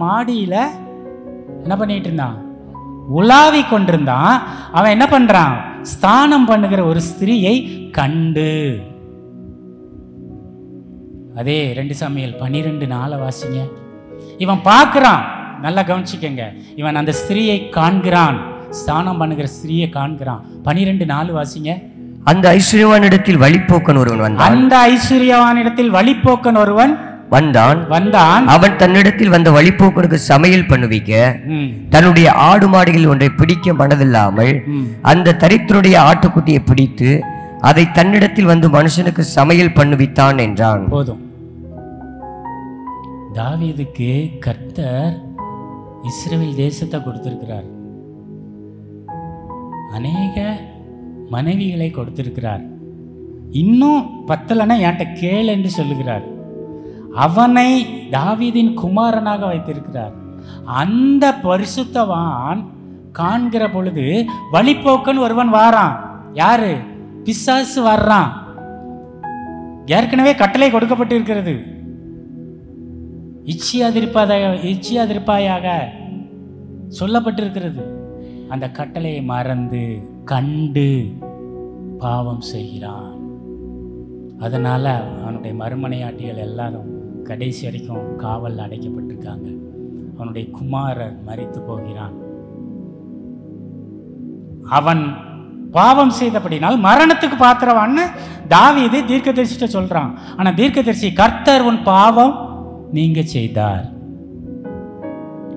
மாடியில் என்ன பண்ணிட்டு இருந்தான்? உலாவி கொண்டிருந்தான். அவன் என்ன பண்ணுறான்? ஸ்நானம் பண்ணுகிற ஒரு ஸ்திரியை கண்டு. அதே 2 சாமுவேல் 12:4 வாசிங்க. இவன் பார்க்குறான். நல்லா கவனிச்சுக்கங்க. இவன் அந்த ஸ்திரியை காண்கிறான், ஸ்நானம் பண்ணுகிற ஸ்திரியை காண்கிறான். 12:4 வாசிங்க. அந்த ஐஸ்வர்யவானிடத்தில் வழிபோக்கன் ஒருவன் வந்தான். அவன் தன்னிடத்தில் வந்த வழிபோக்கனுக்கு சமையல் பண்ணுவிக்க தன்னுடைய ஆடு மாடுகள் ஒன்றை பிடிக்க மனதில்லாமல் அந்த தரித்தினுடைய ஆட்டுக்குட்டியை பிடித்து அதை தன்னிடத்தில் வந்து மனுஷனுக்கு சமையல் பண்ணுவித்தான் என்றான். போதும். தாவீதுக்கு கர்த்தர் இஸ்ரவேல் தேசத்தை கொடுத்திருக்கிறார். அநேக மனைவிகளை கொடுத்திருக்கிறார். இன்னும் பத்தலனா என்கிட்ட கேள் என்று சொல்லுகிறார். அவனை தாவீதின் குமாரனாக வைத்திருக்கிறார். அந்த பரிசுத்தவான் காண்கிற பொழுது வழிபோக்கன் ஒருவன் வாரான். யாரு? பிசாசு வர்றான். ஏற்கனவே கட்டளை கொடுக்கப்பட்டிருக்கிறது, இச்சியாதிருப்பாயாக சொல்லப்பட்டிருக்கிறது. அந்த கட்டளையை மறந்து கண்டு பாவம் செய்கிறான். அதனால அவனுடைய மறுமனையாட்டிகள் எல்லாரும் கடைசி வரைக்கும் காவல் அடைக்கப்பட்டிருக்காங்க. அவனுடைய குமாரர் மரித்து போகிறான். அவன் பாவம் செய்தபடினால் மரணத்துக்கு பாத்திரவான்னு தாவீது தீர்க்கதரிசிட்ட சொல்றான். ஆனா தீர்க்கதரிசி, கர்த்தர் உன் பாவம் நீங்க செய்தார்,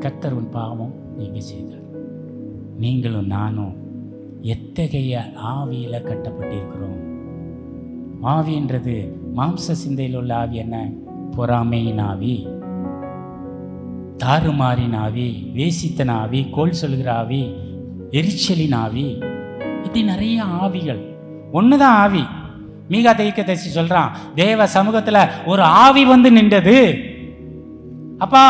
கர்த்தர் உன் பாவம் நீங்க செய்தார். நீங்களும் நானும் எத்தகைய ஆவியில கட்டப்பட்டிருக்கிறோம்? ஆவின்றது மாம்ச சிந்தையில் உள்ள ஆவி. என்ன? பொறாமையின் ஆவி, தாறுமாறின் ஆவி, வேசித்தன ஆவி, கோல் சொல்கிற ஆவி, எரிச்சலின் ஆவி. இப்படி நிறைய ஆவிகள். ஒண்ணுதான் ஆவி. மீகா தீர்க்கதரிசி சொல்றான், தேவ சமூகத்துல ஒரு ஆவி வந்து நின்றது. அப்போ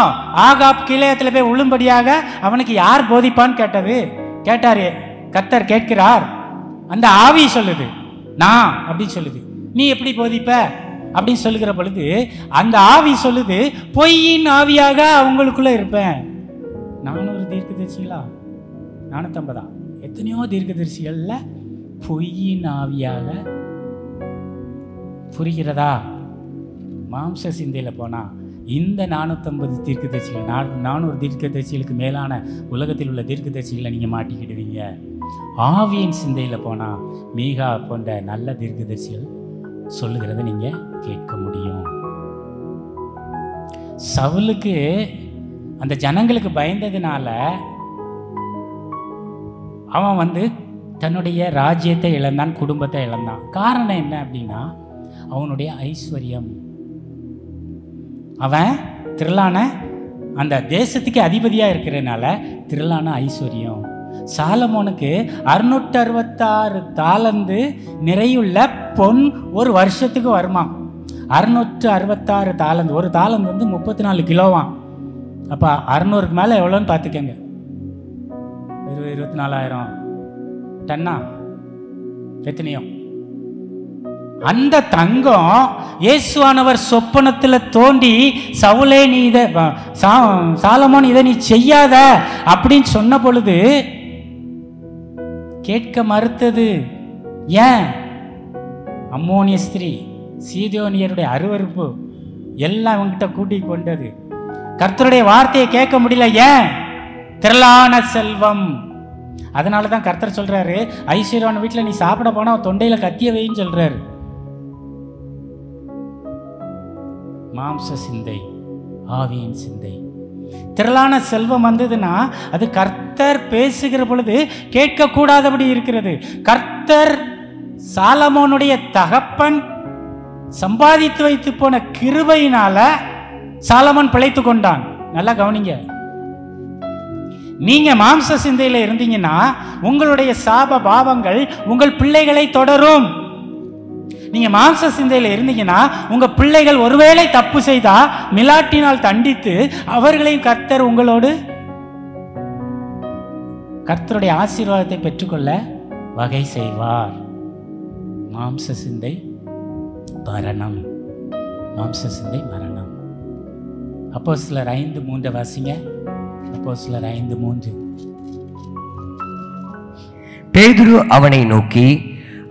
ஆகாப் கீலேயத்துல போய் உளும்படியாக அவனுக்கு யார் போதிப்பான்னு கேட்டாரு. கர்த்தர் கேட்கிறார். அந்த ஆவி சொல்லுது நான் அப்படின்னு சொல்லுது. நீ எப்படி போதிப்ப அப்படின்னு சொல்லுகிற பொழுது அந்த ஆவி சொல்லுது, பொய்யின் ஆவியாக அவங்களுக்குள்ள இருப்பேன். 400 தீர்க்கதரிசிகளா, 450 எத்தனையோ தீர்க்கதரிசிகள்ல பொய்யின் ஆவியாக. புரிகிறதா? மாம்ச சிந்தையில போனா இந்த 450 தீர்க்கதரிசிகள், 400 தீர்க்கதரிசிகளுக்கு மேலான உலகத்தில் உள்ள தீர்க்கதரிசிகளை நீங்க மாட்டிக்கிடுவீங்க. ஆவியின் சிந்தையில போனா மீகா போன்ற நல்ல தீர்க்கதரிசிகள் சொல்லுகிறத நீங்க கேட்க முடியும். சவுலுக்கு அந்த ஜனங்களுக்கு பயந்ததுனால அவன் வந்து தன்னுடைய ராஜ்யத்தை இழந்தான், குடும்பத்தை இழந்தான். காரணம் என்ன அப்படின்னா அவனுடைய ஐஸ்வர்யம். அவன் திரளான அந்த தேசத்துக்கு அதிபதியா இருக்கிறதுனால திரளான ஐஸ்வர்யம். சாலமோனுக்கு 666 தாலந்து நிறையுள்ள பொன் ஒரு வருஷத்துக்கு வருமா. 666 தாலந்து, ஒரு தாலந்து வந்து 34 கிலோவாம். அப்ப 600க்கு மேல எவ்வளோன்னு பார்த்துக்கங்க. 24,000 டன்னா எத்தனையோ. அந்த தங்கம் இயேசுவானவர் சொப்பனத்துல தோண்டி, சவுலே நீ இதை சாலமோன் இதை நீ செய்யாத அப்படின்னு சொன்ன பொழுது கேட்க மறுத்தது. ஏன்? அம்மோனிய ஸ்திரீ, சீதோனியருடைய அருவருப்பு எல்லாம் அவங்கிட்ட கூட்டி கொண்டது. கர்த்தருடைய வார்த்தையை கேட்க முடியல. ஏன்? திரளான செல்வம். அதனாலதான் கர்த்தர் சொல்றாரு, ஐஸ்வர்யவான வீட்டுல நீ சாப்பிட போனா தொண்டையில கத்திய வைன்னு சொல்றாரு. மாம்ச சிந்தை, ஆவியின் சிந்தை. திரளான செல்வம் வந்ததுன்னா அது கர்த்தர் பேசுகிற பொழுது கேட்க கூடாதபடி இருக்கிறது. கர்த்தர் சாலமோனுடைய தகப்பன் சம்பாதித்து வைத்து போன கிருபையினால சாலமோன் பிழைத்து கொண்டான். நல்லா கவனிங்க. நீங்க மாம்ச சிந்தையில இருந்தீங்கன்னா உங்களுடைய சாப பாவங்கள் உங்கள் பிள்ளைகளை தொடரும். நீங்க மாம்ச சிந்தையில இருந்தீங்கன்னா உங்க பிள்ளைகள் ஒருவேளை தப்பு செய்தா மிலாட்டினால் தண்டித்து அவர்களையும் கர்த்தர் உங்களோடு கர்த்தருடைய ஆசீர்வாதத்தை பெற்றுக்கொள்ள வகை செய்வார். மாம்ச சிந்தை மரணம். மாம்ச சிந்தை மரணம். அப்போஸ்தலர் 5:3 வாசிங்க. அப்போஸ்தலர் 5:3. பேதுரு அவனை நோக்கி,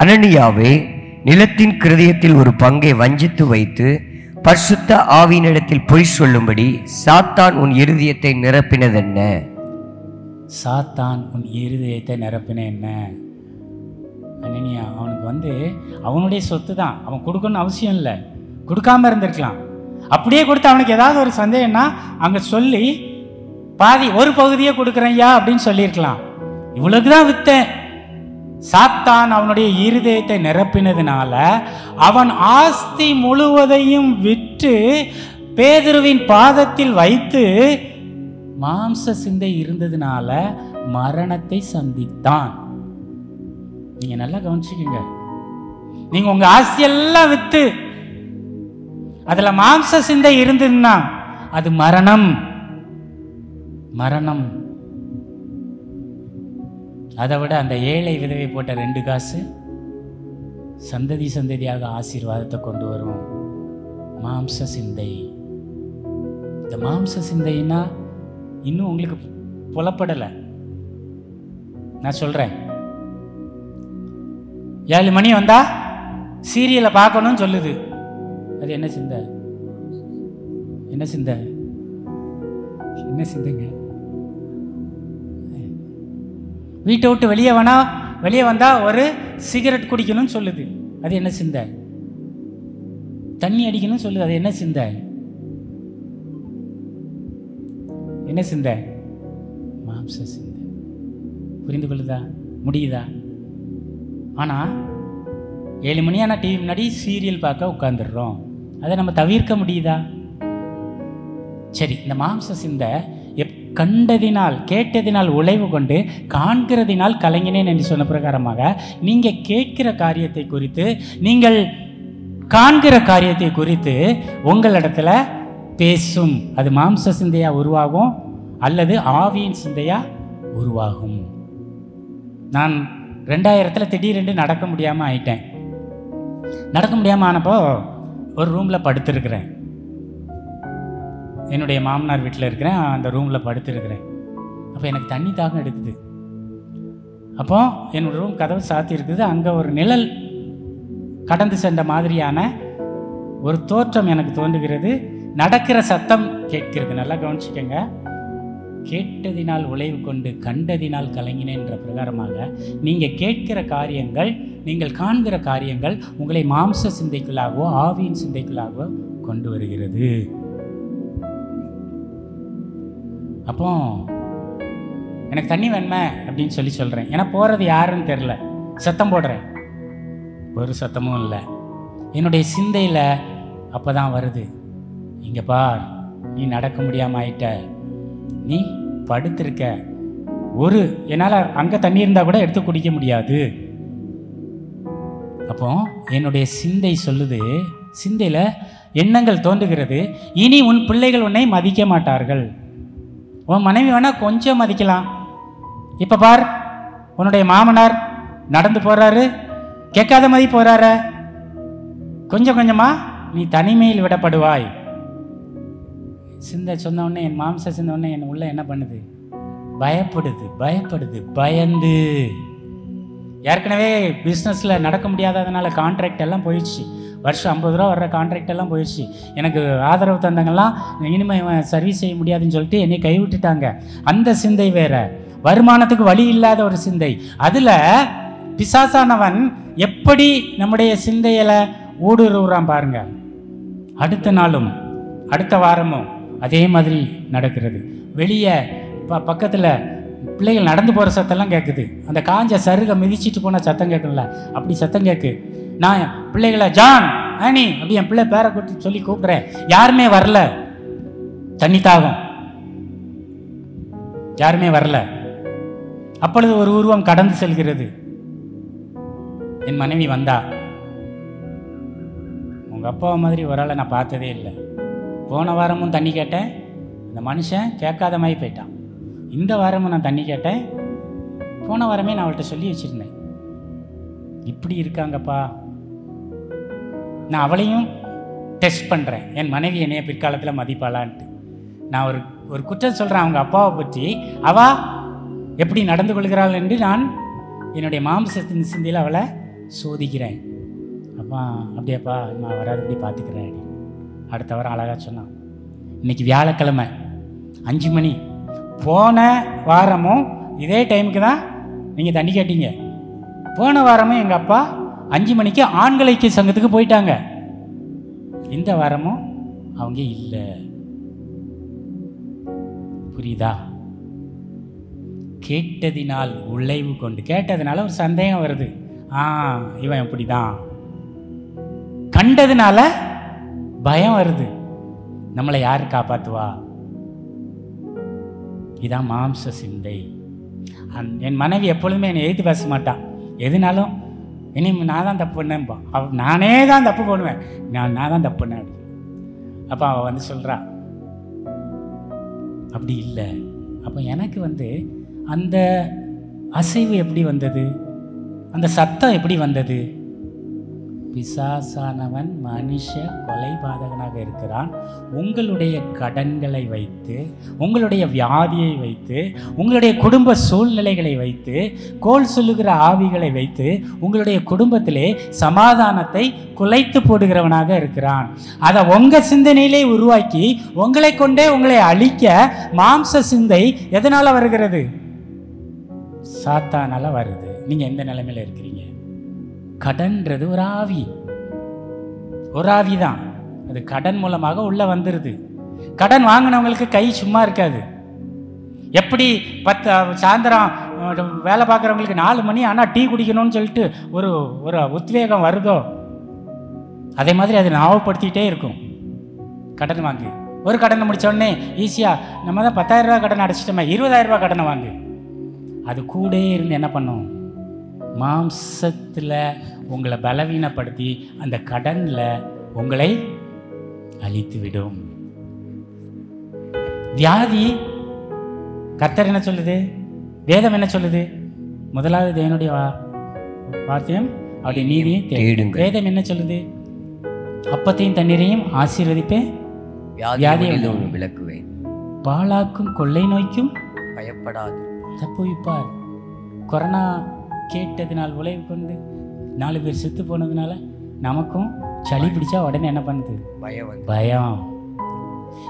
அனனியாவே, நிலத்தின் கிருதயத்தில் ஒரு பங்கை வஞ்சித்து வைத்து பரிசுத்த ஆவியினிடத்தில் பொய் சொல்லும்படி சாத்தான் உன் இருதயத்தை நிரப்பினதென்ன? சாத்தான் உன் இருதயத்தை நிரப்பின என்ன? அனனியா, அவனுக்கு வந்து அவனுடைய சொத்து தான், அவன் கொடுக்கணும்னு அவசியம் இல்லை, கொடுக்காம இருந்திருக்கலாம். அப்படியே கொடுத்து அவனுக்கு ஏதாவது ஒரு சந்தேகம்னா அங்க சொல்லி பாதி ஒரு பகுதியை கொடுக்குறேன்யா அப்படின்னு சொல்லியிருக்கலாம். இவ்வளவுதான் வித்தேன். சாத்தான் அவனுடைய இருதயத்தை நிரப்பினதுனால அவன் ஆஸ்தி முழுவதையும் விற்று பேதுருவின் பாதத்தில் வைத்து மாம்ச சிந்தை இருந்ததுனால மரணத்தை சந்தித்தான். நீங்க நல்லா கவனிச்சுக்கீங்க. நீங்க உங்க ஆஸ்தி எல்லாம் வித்து அதுல மாம்ச சிந்தை இருந்ததுன்னா அது மரணம். மரணம். அதை விட அந்த ஏழை விதவை போட்ட 2 காசு சந்ததி சந்ததியாக ஆசீர்வாதத்தை கொண்டு வரும். மாம்ச சிந்தை. இந்த மாம்ச சிந்தைன்னா இன்னும் உங்களுக்கு புலப்படலை. நான் சொல்றேன், 7 மணி வந்தா சீரியலை பார்க்கணும்னு சொல்லுது. அது என்ன சிந்தை? என்ன சிந்தை? என்ன சிந்தைங்க? வீட்டை விட்டு வெளியே வந்தா ஒரு சிகரெட் குடிக்கணும்னு சொல்லுது. அது என்ன சிந்தை? தண்ணி அடிக்கணும்னு சொல்லுது. அது என்ன சிந்தை? என்ன சிந்தை? மாம்ச சிந்தை. புரிந்து கொள்ளுதா? முடியுதா? ஆனா 7 மணியான டிவி முன்னாடி சீரியல் பார்க்க உட்கார்ந்துடுறோம். அதை நம்ம தவிர்க்க முடியுதா? சரி, இந்த மாம்ச சிந்தை கண்டதினால் கேட்டதினால் உழைவு கொண்டு காண்கிறதினால் கலங்கினேன் என்று சொன்ன பிரகாரமாக நீங்கள் கேட்கிற காரியத்தை குறித்து, நீங்கள் காண்கிற காரியத்தை குறித்து உங்களிடத்துல பேசும். அது மாம்ச சிந்தையா உருவாகும் அல்லது ஆவியின் சிந்தையா உருவாகும். நான் 2000 திடீரென்று நடக்க முடியாமல் ஆயிட்டேன். நடக்க முடியாமல் ஆனப்போ ஒரு ரூமில் படுத்திருக்கிறேன். என்னுடைய மாமனார் வீட்டில் இருக்கிறேன். அந்த ரூமில் படுத்திருக்கிறேன். அப்போ எனக்கு தண்ணி தாகம் எடுக்குது. அப்போ என்னோட ரூம் கதவு சாத்தி இருக்குது. அங்கே ஒரு நிழல் கடந்து சென்ற மாதிரியான ஒரு தோற்றம் எனக்கு தோன்றுகிறது. நடக்கிற சத்தம் கேட்கிறது. நல்லா கவனிச்சுக்கங்க. கேட்டதினால் உழைவு கொண்டு கண்டதினால் கலங்கினேன்ற பிரகாரமாக நீங்கள் கேட்கிற காரியங்கள், நீங்கள் காண்கிற காரியங்கள் உங்களை மாம்ச சிந்தைக்குள்ளாகவோ ஆவியின் சிந்தைக்குள்ளாகவோ கொண்டு வருகிறது. அப்போ எனக்கு தண்ணி வேணுமே அப்படின்னு சொல்கிறேன். ஏன்னா போகிறது யாருன்னு தெரில. சத்தம் போடுறேன், ஒரு சத்தமும் இல்லை. என்னுடைய சிந்தையில் அப்போ தான் வருது, இங்கே பார், நீ நடக்க முடியாமல் ஆயிட்ட, நீ படுத்திருக்க, என்னால் அங்கே தண்ணி இருந்தால் கூட எடுத்து குடிக்க முடியாது. அப்போ என்னுடைய சிந்தை சொல்லுது, சிந்தையில் எண்ணங்கள் தோன்றுகிறது, இனி உன் பிள்ளைகள் உன்னை மதிக்க மாட்டார்கள். உன் மனைவி வேணால் கொஞ்சம் மதிக்கலாம். இப்போ பார், உன்னுடைய மாமனார் நடந்து போகிறாரு, கேட்காத மாதிரி போகிறார, கொஞ்சம் கொஞ்சமாக நீ தனிமையில் விடப்படுவாய். சிந்தை சொன்ன உடனே, என் மாம்ச சிந்த உடனே என் உள்ள என்ன பண்ணுது? பயப்படுது. பயந்து ஏற்கனவே பிஸ்னஸில் நடக்க முடியாததுனால கான்ட்ராக்ட் எல்லாம் போயிடுச்சு. வருஷம் 50 ரூபா வர்ற கான்ட்ராக்ட் எல்லாம் போயிடுச்சு. எனக்கு ஆதரவு தந்தங்கள்லாம் இனிமேல் சர்வீஸ் செய்ய முடியாதுன்னு சொல்லிட்டு என்னை கைவிட்டுட்டாங்க. அந்த சிந்தை வேற, வருமானத்துக்கு வழி இல்லாத ஒரு சிந்தை. அதில் பிசாசானவன் எப்படி நம்முடைய சிந்தையில் ஊடுருவுறான் பாருங்க. அடுத்த நாளும் அடுத்த வாரமும் அதே மாதிரி நடக்கிறது. வெளியே பக்கத்தில் பிள்ளைகள் நடந்து போகிற சத்தம்லாம் கேட்குது. அந்த காஞ்ச சருகை மிதிச்சிட்டு போன சத்தம் கேட்கல, அப்படி சத்தம் கேட்கு. நான் பிள்ளைகளை ஜான், ஆனி அப்படி என் பிள்ளை பேரை கூட்டி சொல்லி கூப்பிட்றேன். யாருமே வரல. தண்ணி தாகம், யாருமே வரல. அப்பொழுது ஒரு உருவம் கடந்து செல்கிறது. என் மனைவி வந்தா. உங்கள் அப்பா மாதிரி ஒரு ஆளை நான் பார்த்ததே இல்லை. போன வாரமும் தண்ணி கேட்டேன், இந்த மனுஷன் கேட்காத மாதிரி போயிட்டான். இந்த வாரமும் நான் தண்ணி கேட்டேன், போன வாரமே நான் அவள்கிட்ட சொல்லி வச்சுருந்தேன், இப்படி இருக்காங்கப்பா. நான் அவளையும் டெஸ்ட் பண்ணுறேன், என் மனைவி என்னைய பிற்காலத்தில் மதிப்பாளான்ட்டு. நான் ஒரு குற்றம் சொல்கிறேன் அவங்க அப்பாவை பற்றி, அவள் எப்படி நடந்து கொள்கிறாள் என்று நான் என்னுடைய மாம்சத்தின் சிந்தையில் அவளை சோதிக்கிறேன். அப்பா அப்படியாப்பா, நான் வராதபடி பார்த்துக்கிறேன். அடுத்த வாரம் அழகாக சொன்னான். இன்றைக்கி வியாழக்கிழமை 5 மணி. போன வாரமும் இதே டைமுக்கு தான் நீங்கள் தண்ணி கேட்டீங்க. போன வாரமும் எங்கள் அப்பா 5 மணிக்கு ஆண்கள் ஐக்கிய சங்கத்துக்கு போயிட்டாங்க. இந்த வாரமும் அவங்க இல்லை. புரியுதா? கேட்டதினால் உழைவு கொண்டு, கேட்டதுனால ஒரு சந்தேகம் வருது, இவன் எப்படி தான். கண்டதுனால பயம் வருது, நம்மளை யார் காப்பாற்றுவா? இதான் மாம்ச சிந்தை. என் மனைவி எப்பொழுதுமே என்னை எழுத்து பேச மாட்டான். எதுனாலும் இனி நான் தான் தப்பு பண்ணேன்பா. நானே தான் தப்பு பண்ணுவேன், நான் தான் தப்பு பண்ணேன். அப்போ அவள் வந்து சொல்கிறா, அப்படி இல்லை. அப்போ எனக்கு அந்த அசைவு எப்படி வந்தது? அந்த சத்தம் எப்படி வந்தது? பிசாசானவன் மனுஷ கொலைபாதகனாக இருக்கிறான். உங்களுடைய கடன்களை வைத்து, உங்களுடைய வியாதியை வைத்து, உங்களுடைய குடும்ப சூழ்நிலைகளை வைத்து, கோல் சொல்லுகிற ஆவிகளை வைத்து உங்களுடைய குடும்பத்திலே சமாதானத்தை குலைத்து போடுகிறவனாக இருக்கிறான். அதை உங்கள் சிந்தனையிலே உருவாக்கி உங்களை கொண்டே உங்களை அழிக்க மாம்ச சிந்தை எதனால் வருகிறது? சாத்தானால வருது. நீங்கள் எந்த நிலைமையில் இருக்கிறீங்க? கடன்றது ஒரு ஆவி தான். அது கடன் மூலமாக உள்ள வந்துடுது. கடன் வாங்கினவங்களுக்கு கை சும்மா இருக்காது. எப்படி சாயந்தரம் வேலை பார்க்குறவங்களுக்கு 4 மணி ஆனால் டீ குடிக்கணும்னு சொல்லிட்டு ஒரு உத்வேகம் வருதோ, அதே மாதிரி அது ஞாபகப்படுத்திகிட்டே இருக்கும். கடன் வாங்கி ஒரு கடனை முடிச்ச உடனே ஈஸியாக நம்ம தான் 10,000 ரூபா கடன் அடைச்சிட்டோமே, 20,000 ரூபா கடனை வாங்கு. அது கூட இருந்து என்ன பண்ணும்? மாம்சத்தில் உங்களை பலவீனப்படுத்தி அந்த கடனில் உங்களை அழித்து விடும். வியாதி, கர்த்தர் என்ன சொல்லுது? வேதம் என்ன சொல்லுது? முதலாவது தேவனுடைய வார்த்தையும் அவருடைய நீதியும் தேடுங்கள். வேதம் என்ன சொல்லுது? அப்பத்தையும் தண்ணீரையும் ஆசீர்வதிப்பேன், வியாதியை விளக்குவேன், பாழாக்கும் கொள்ளை நோய்க்கும் பயப்படாது தப்புவிப்பார். கொரோனா கேட்டதுனால் விளைவு கொண்டு 4 பேர் செத்து போனதுனால நமக்கும் சளி பிடிச்சா உடனே என்ன பண்ணுது? பயம்.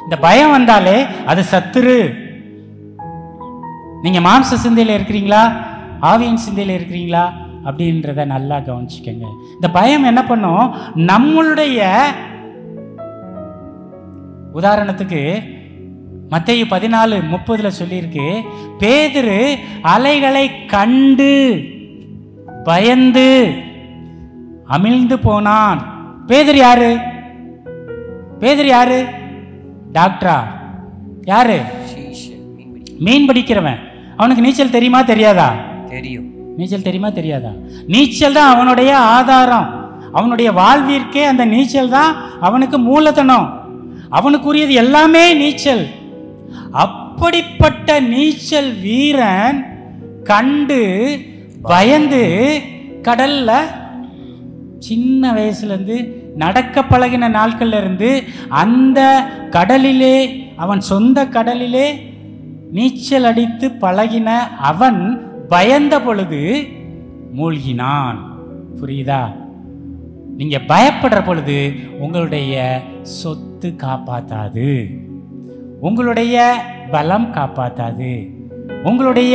இந்த பயம் வந்தாலே அது சத்துரு. நீங்க மாம்ச சிந்தையில இருக்கிறீங்களா, ஆவியின் சிந்தையில இருக்கிறீங்களா அப்படின்றத நல்லா கவனிச்சுக்கங்க. இந்த பயம் என்ன பண்ணும்? நம்மளுடைய உதாரணத்துக்கு மத்தேயு 14:30 சொல்லியிருக்கு, பேதுரு அலைகளை கண்டு பயந்து அமிழ்ந்து போனான். பேதுரு யாரு? பேதுரு யாரு? டாக்டரா? யாரு? மீன் பிடிக்கிறவன். அவனுக்கு நீச்சல் தெரியுமா தெரியாதா? தெரியும். நீச்சல் தெரியுமா தெரியாதா? நீச்சல் தான் அவனுடைய ஆதாரம். அவனுடைய வாழ்விற்கே அந்த நீச்சல் தான் அவனுக்கு மூலதனம். அவனுக்குரியது எல்லாமே நீச்சல். அப்படிப்பட்ட நீச்சல் வீரன் கண்டு பயந்து கடல்ல சின்ன வயசுல இருந்து நடக்க பழகின நாட்கள்ல இருந்து அந்த கடலிலே, அவன் சொந்த கடலிலே நீச்சல் அடித்து பழகின அவன் பயந்த பொழுது மூழ்கினான். புரியுதா? நீங்க பயப்படுற பொழுது உங்களுடைய சொத்து காப்பாத்தாது, உங்களுடைய பலம் காப்பாத்தாது, உங்களுடைய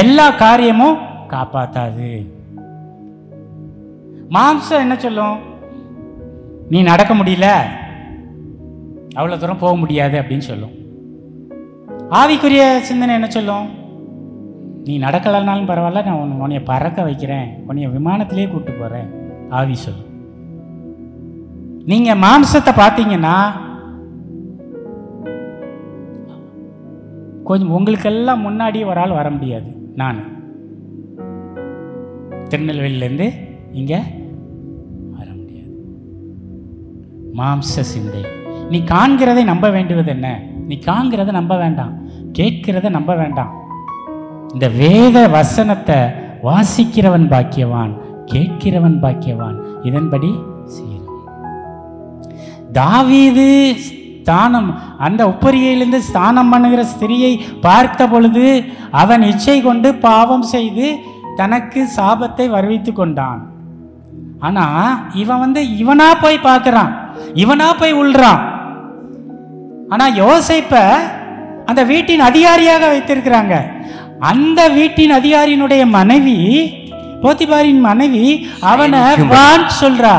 எல்லா காரியமும் காப்பாத்தாது. மாம்சம் என்ன சொல்லும்? நீ நடக்க முடியல, அவ்வளவு தூரம் போக முடியாது அப்படின்னு சொல்லும். ஆவிக்குரிய சிந்தனை என்ன சொல்லும்? நீ நடக்கலனாலும் பரவாயில்ல, நான் உன்னைய பறக்க வைக்கிறேன், உன்னைய விமானத்திலே கூப்பிட்டு போறேன், ஆவி சொல்லும். நீங்க மாம்சத்தை பார்த்தீங்கன்னா கொஞ்சம் உங்களுக்கெல்லாம் முன்னாடியே ஒரு ஆள் வர முடியாது. நான் திருநெல்வேலியிலேருந்து இங்கே வர முடியாது. மாம்ச சிந்தை. நீ காண்கிறதை நம்ப வேண்டுவது என்ன? நீ காண்கிறத நம்ப வேண்டாம், கேட்கிறத நம்ப வேண்டாம். இந்த வேத வசனத்தை வாசிக்கிறவன் பாக்கியவான், கேட்கிறவன் பாக்கியவான், இதன்படி செய்யணும். தாவீது ஸ்தானம், அந்த உப்பரியிலிருந்து ஸ்தானம் பண்ணுகிற ஸ்திரியை பார்த்த பொழுது அவன் இச்சை கொண்டு பாவம் செய்து தனக்கு சாபத்தை வருவித்து கொண்டான். ஆனா இவன் இவனா போய் பார்க்கிறான், இவனா போய் உள்றான். ஆனா யோசேப்ப அந்த வீட்டின் அதிகாரியாக வைத்திருக்கிறாங்க. அந்த வீட்டின் அதிகாரியினுடைய மனைவி, போத்திபாரின் மனைவி, அவனை வான் சொல்றா.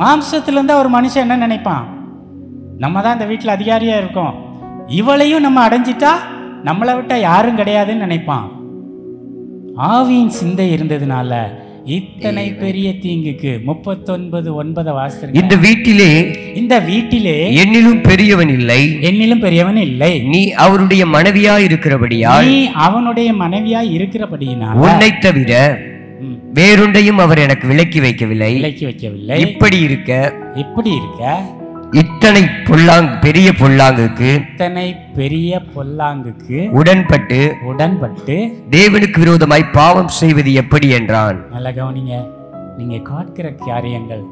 மாம்சத்துல இருந்தா ஒரு மனுஷன் என்ன நினைப்பான்? நம்ம தான் இந்த வீட்டில் அதிகாரியா இருக்கோம், இவளையும் நம்ம அடைஞ்சிட்டா நம்மளை விட்டா யாரும் கிடையாதுன்னு நினைப்பான். ஆவியின் சிந்தை இருந்ததுனால இத்தனை பெரிய தீங்குக்கு 39:9 வாசிக்கிறேன். இந்த வீட்டிலே என்னிலும் பெரியவன் இல்லை, என்னிலும் பெரியவன் இல்லை. நீ அவருடைய மனைவியா இருக்கிறபடியால், நீ அவனுடைய மனைவியா இருக்கிறபடியினால் உன்னை தவிர வேறொன்றையும் அவர் எனக்கு விலக்கி வைக்கவில்லை. இப்படி இருக்க இத்தனை பெரிய பொல்லாங்குக்கு உடன்பட்டு தேவனுக்கு விரோதமாய் பாவம் செய்வது எப்படி என்றான். நல்ல கவனிங்க. நீங்க காண்கிற காரியங்கள்,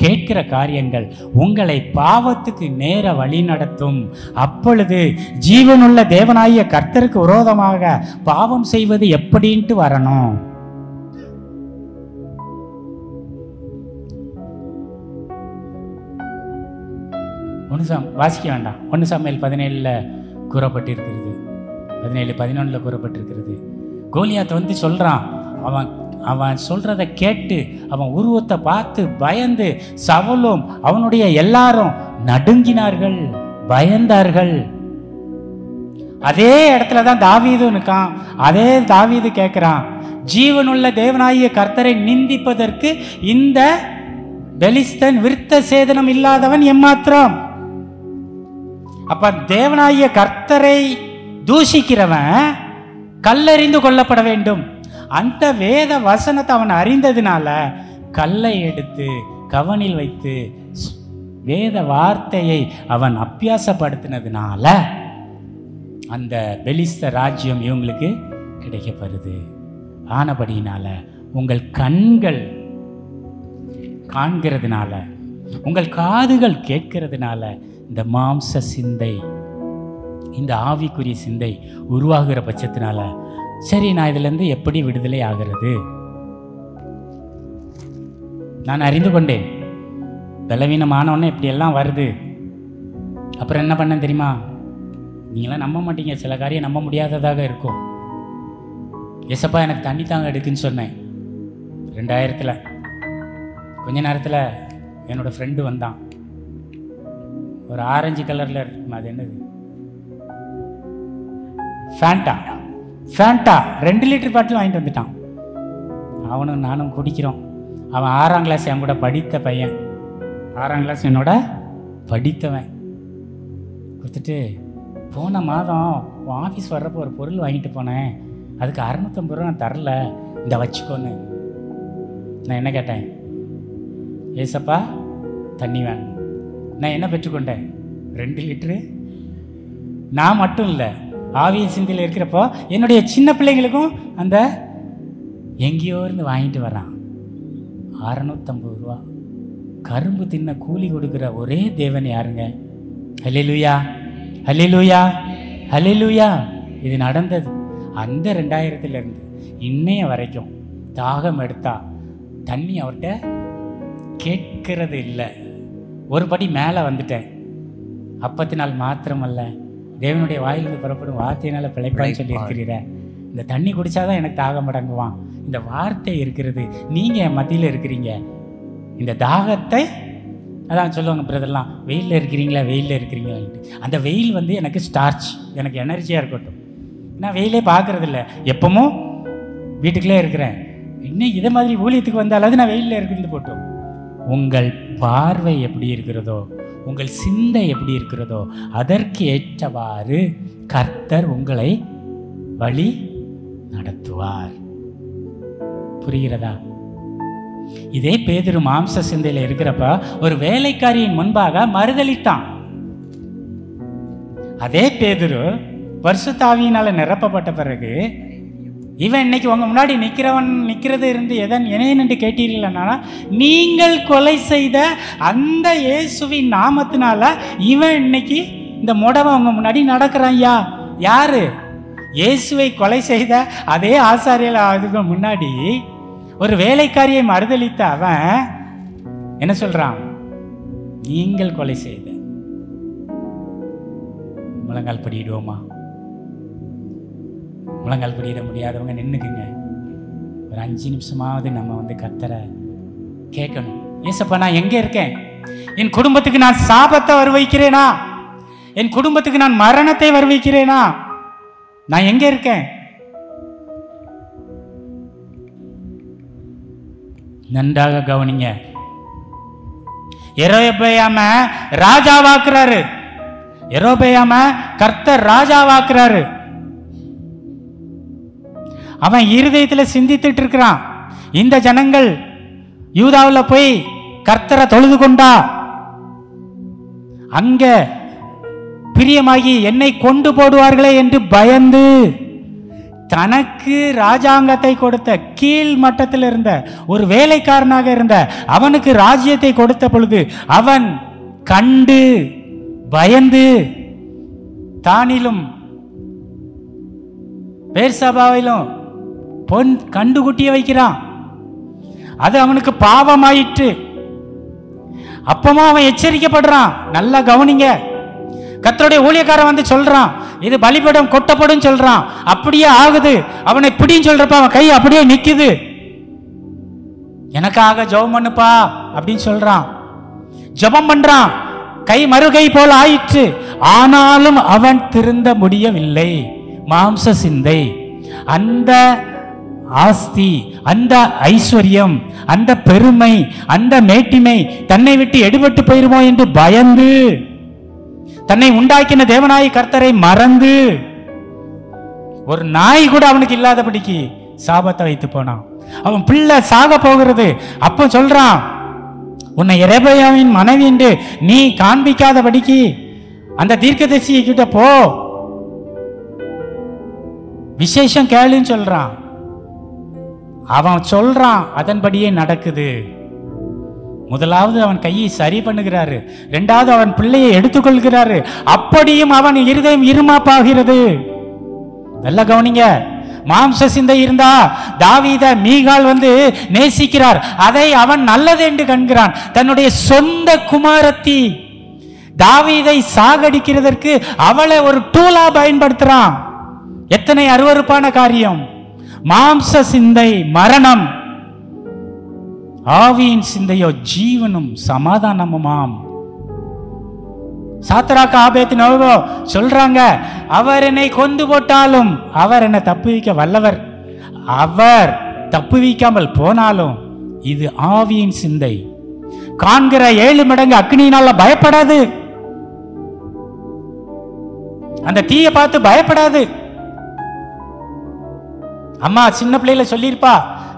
கேட்கிற காரியங்கள் உங்களை பாவத்துக்கு நேர வழி நடத்தும். அப்பொழுது ஜீவனுள்ள தேவனாகிய கர்த்தருக்கு விரோதமாக பாவம் செய்வது எப்படின்ட்டு வரணும். வாசிக்க வேண்டாம். 1 சாமுவேல் 17 கூறப்பட்டிருக்கிறது, 17:11 கூறப்பட்டிருக்கிறது. கோலியாத் சொல்றான். அவன் சொல்றதை கேட்டு அவன் உருவத்தை பார்த்து பயந்து சவுலும் அவனுடைய எல்லாரும் நடுங்கினார்கள், பயந்தார்கள். அதே இடத்துல தான் தாவீது நிற்கான். அதே தாவீது கேட்கிறான், ஜீவனுள்ள தேவனாகிய கர்த்தரை நிந்திப்பதற்கு இந்த பெலிஸ்தன் விருத்த சேதனம் இல்லாதவன் எம்மாத்திரம். அப்ப தேவனாகிய கர்த்தரை தூஷிக்கிறவன் கல்லெறிந்து கொல்லப்பட வேண்டும். அந்த வேத வசனத்தை அவன் அறிந்ததுனால கல்லை எடுத்து கவனில் வைத்து வேத வார்த்தையை அவன் அபியாசப்படுத்தினதுனால அந்த பெலிஸ்த ராஜ்யம் இவங்களுக்கு கிடைக்கப்படுது. ஆனபடினால உங்கள் கண்கள் காண்கிறதுனால, உங்கள் காதுகள் கேட்கிறதுனால இந்த மாம்ச சிந்தை, இந்த ஆவிக்குரிய சிந்தை உருவாகிற பட்சத்தினால சரி நான் இதிலிருந்து எப்படி விடுதலை ஆகிறது? நான் அறிந்து கொண்டேன் பலவீனமானவொன்னே இப்படியெல்லாம் வருது. அப்புறம் என்ன பண்ண தெரியுமா? நீங்களாம் நம்ப மாட்டீங்க, சில காரியம் நம்ப முடியாததாக இருக்கும். ஏசப்பா எனக்கு தண்ணி தாங்க எடுக்குன்னு சொன்னேன் 2000. கொஞ்ச நேரத்தில் என்னோட ஃப்ரெண்டு வந்தான். ஒரு ஆரஞ்சு கலரில் இருக்குமா, அது என்னது, ஃபேண்டா 2 லிட்டர் பாட்டில் வாங்கிட்டு வந்துட்டான். அவனும் நானும் குடிக்கிறோம். அவன் 6ஆம் கிளாஸ் என் கூட படித்த பையன், 6ஆம் கிளாஸ் என்னோட படித்தவன். கொடுத்துட்டு போன மாதம் உன் ஆஃபீஸ் வர்றப்போ ஒரு பொருள் வாங்கிட்டு போனேன், அதுக்கு 650 ரூபா நான் தரல, இந்த வச்சுக்கோன்னு. நான் என்ன கேட்டேன்? ஏசப்பா தண்ணி வேணும். நான் என்ன பெற்றுக்கொண்டேன்? 2 லிட்டரு. நான் மட்டும் இல்லை, ஆவியின் சிந்தையில் இருக்கிறப்போ என்னுடைய சின்ன பிள்ளைங்களுக்கும் அந்த எங்கேயோ இருந்து வாங்கிட்டு வரான். 650 ரூபா. கரும்பு தின்ன கூலி கொடுக்குற ஒரே தேவன் யாருங்க? ஹல்லேலூயா, ஹல்லேலூயா, ஹல்லேலூயா. இது நடந்தது அந்த 2000 இன்னைய வரைக்கும். தாகம் எடுத்தா தண்ணி அவர்கிட்ட கேட்கறது இல்லை. ஒரு படி மேலே வந்துட்டேன். அப்பத்தினால் மாத்திரமல்ல, தேவனுடைய வாயிலிருந்து புறப்படும் வார்த்தையினால பிழைப்பான்னு சொல்லி இருக்கிறீர. இந்த தண்ணி குடித்தாதான் எனக்கு தாகம் அடங்குவான். இந்த வார்த்தை இருக்கிறது, நீங்கள் என் மத்தியில் இருக்கிறீங்க. இந்த தாகத்தை அதான் சொல்லுவாங்க பிரதர்லாம், வெயிலில் இருக்கிறீங்களா, வெயிலில் இருக்கிறீங்களான்ட்டு. அந்த வெயில் வந்து எனக்கு ஸ்டார்ச், எனக்கு எனர்ஜியாக இருக்கட்டும். நான் வெயிலே பார்க்குறதில்ல, எப்பவும் வீட்டுக்குள்ளே இருக்கிறேன். இன்னும் இதே மாதிரி ஊழியத்துக்கு வந்தாலாவது நான் வெயிலில் இருந்து போட்டோம். உங்கள் பார்வை எப்படி இருக்கிறதோ, உங்கள் சிந்தை எப்படி இருக்கிறதோ அதற்கு ஏற்றவாறு கர்த்தர் உங்களை வழி நடத்துவார். புரிகிறதா? இதே பேதுரு மாம்ச சிந்தையில் இருக்கிறப்ப ஒரு வேலைக்காரியின் முன்பாக மறுதலித்தான். அதே பேதுரு பரிசுத்த ஆவியினால நிரப்பப்பட்ட பிறகு, இவன் இன்னைக்கு உங்க முன்னாடி நிற்கிறது இருந்து எதன் என்னென்று கேட்டீர்கள்னா, நீங்கள் கொலை செய்த அந்த இயேசுவின் நாமத்தினால இவன் இன்னைக்கு இந்த முடவன் உங்க முன்னாடி நடக்கிறான். யாரு? இயேசுவை கொலை செய்த அதே ஆசாரியர். அதுக்கு முன்னாடி ஒரு வேலைக்காரியை மறுதலித்த அவன் என்ன சொல்றான்? நீங்கள் கொலை செய்த. முழங்கால் படிடுவோமா? முழங்கால் படியிட முடியாதவங்க நின்றுக்குங்க. ஒரு 5 நிமிஷமாவது நம்ம வந்து கர்த்தரை கேட்கணும். ஏசப்பா நான் எங்கே இருக்கேன்? என் குடும்பத்துக்கு நான் சாபத்தை வருவிக்கிறேனா? என் குடும்பத்துக்கு நான் மரணத்தை வருவிக்கிறேனா? நான் எங்கே இருக்கேன்? நன்றாக கவனிங்க. யெரொபெயாம ராஜாவாக்குறாரு. யெரொபெயாம கர்த்தர் ராஜாவாக்குறாரு. அவன் இருதயத்தில் சிந்தித்துட்டு இருக்கிறான், இந்த ஜனங்கள் யூதாவில் போய் கர்த்தரை தொழுது கொண்டா அங்க பிரியமாகி என்னை கொண்டு போடுவார்களே என்று பயந்து தனக்கு ராஜாங்கத்தை கொடுத்த கீழ் மட்டத்தில் இருந்த ஒரு வேலைக்காரனாக இருந்த அவனுக்கு ராஜ்யத்தை கொடுத்த பொழுது அவன் கண்டு பயந்து தானிலும் பேர்சபாவிலும் பொன் கண்டுகுட்டிய வைக்கிறான். அது அவனுக்கு பாவமாயிற்று. அப்பமா அவன் எச்சரிக்கப்படுறான். நல்லா கவனிங்க. கர்த்தருடைய ஊழியக்காரன் வந்து சொல்றான், இது பலிபீடம் கொட்டப்படும் சொல்றான். அப்படியே ஆகுது. அவனை பிடின்னு சொல்றப்ப அவன் கை அப்படியே நிக்குது. எனக்காக ஜெபம் பண்ணுப்பா அப்படின்னு சொல்றான். ஜெபம் பண்றான். கை மறுகை போல ஆயிற்று. ஆனாலும் அவன் திருந்த முடியவில்லை. மாம்ச சிந்தை. அந்த ஆஸ்தி, அந்த ஐஸ்வர்யம், அந்த பெருமை, அந்த மேட்டிமை தன்னை விட்டு எடுபட்டு போயிருமோ என்று பயந்து, தன்னை உண்டாக்கின தேவனாய் கர்த்தரை மறந்து, ஒரு நாய் கூட அவனுக்கு இல்லாதபடிக்கு சாபத்தை வைத்து போனான். அவன் பிள்ளை சாக போகிறது. அப்ப சொல்றான், உன்னை எரேமியாவின் மனைவி என்று நீ காண்பிக்காதபடிக்கு அந்த தீர்க்கதரிசி கிட்ட போ, விசேஷம் கேளுன்னு சொல்றான். அவன் சொல்றான், அதன்படியே நடக்குது. முதலாவது அவன் கையை சரி பண்ணுகிறாரு, இரண்டாவது அவன் பிள்ளையை எடுத்துக்கொள்கிறாரு. அப்படியும் அவன் இருதயம் இருமாப்பாகிறது. நல்லா கவனிங்க. மாம்ச சிந்தை இருந்தா தாவீத மீகால் நேசிக்கிறார். அதை அவன் நல்லது என்று கண்கிறான். தன்னுடைய சொந்த குமாரத்தி தாவீதை சாகடிக்கிறதற்கு அவளை ஒரு டூலா பயன்படுத்துறான். எத்தனை அருவருப்பான காரியம்! மாம்ச சிந்தை மரணம், ஆவியின் சிந்தையோ ஜீவனும் சமாதானமுமாம். சாத்ராக் ஆபேத்நேகோ சொல்றாங்க, அவர் என்னை கொண்டு போட்டாலும் அவர் என்னை தப்புவிக்க வல்லவர். அவர் தப்புவிக்காமல் போனாலும் இது ஆவியின் சிந்தை. காண்கிற 7 மடங்கு அக்னியினால பயப்படாது. அந்த தீயை பார்த்து பயப்படாது. அம்மா சின்ன பிள்ளையில சொல்லியிருப்பா,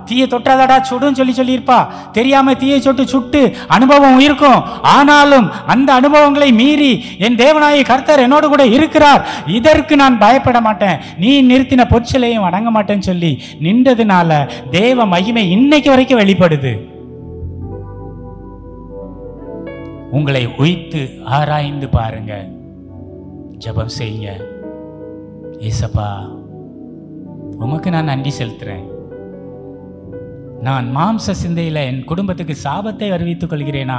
தீயை தொட்டாதடா சுடுன்னு சொல்லியிருப்பா. தெரியாம தீயை சுட்டு அனுபவம் இருக்கும். ஆனாலும் அந்த அனுபவங்களை மீறி என் தேவனாய கர்த்தர் என்னோடு கூட இருக்கிறார், இதற்கு நான் பயப்பட மாட்டேன், நீ நிறுத்தின பொற்சிலையும் வணங்க மாட்டேன்னு சொல்லி நின்றதுனால தேவ மகிமை இன்னைக்கு வரைக்கும் வெளிப்படுது. உங்களை உய்த்து ஆராய்ந்து பாருங்க, ஜெபம் செய்யுங்க. ஏசப்பா, உமக்கு நான் நன்றி செலுத்துறேன். நான் மாம்ச சிந்தையில என் குடும்பத்துக்கு சாபத்தை அறிவித்துக் கொள்கிறேனா,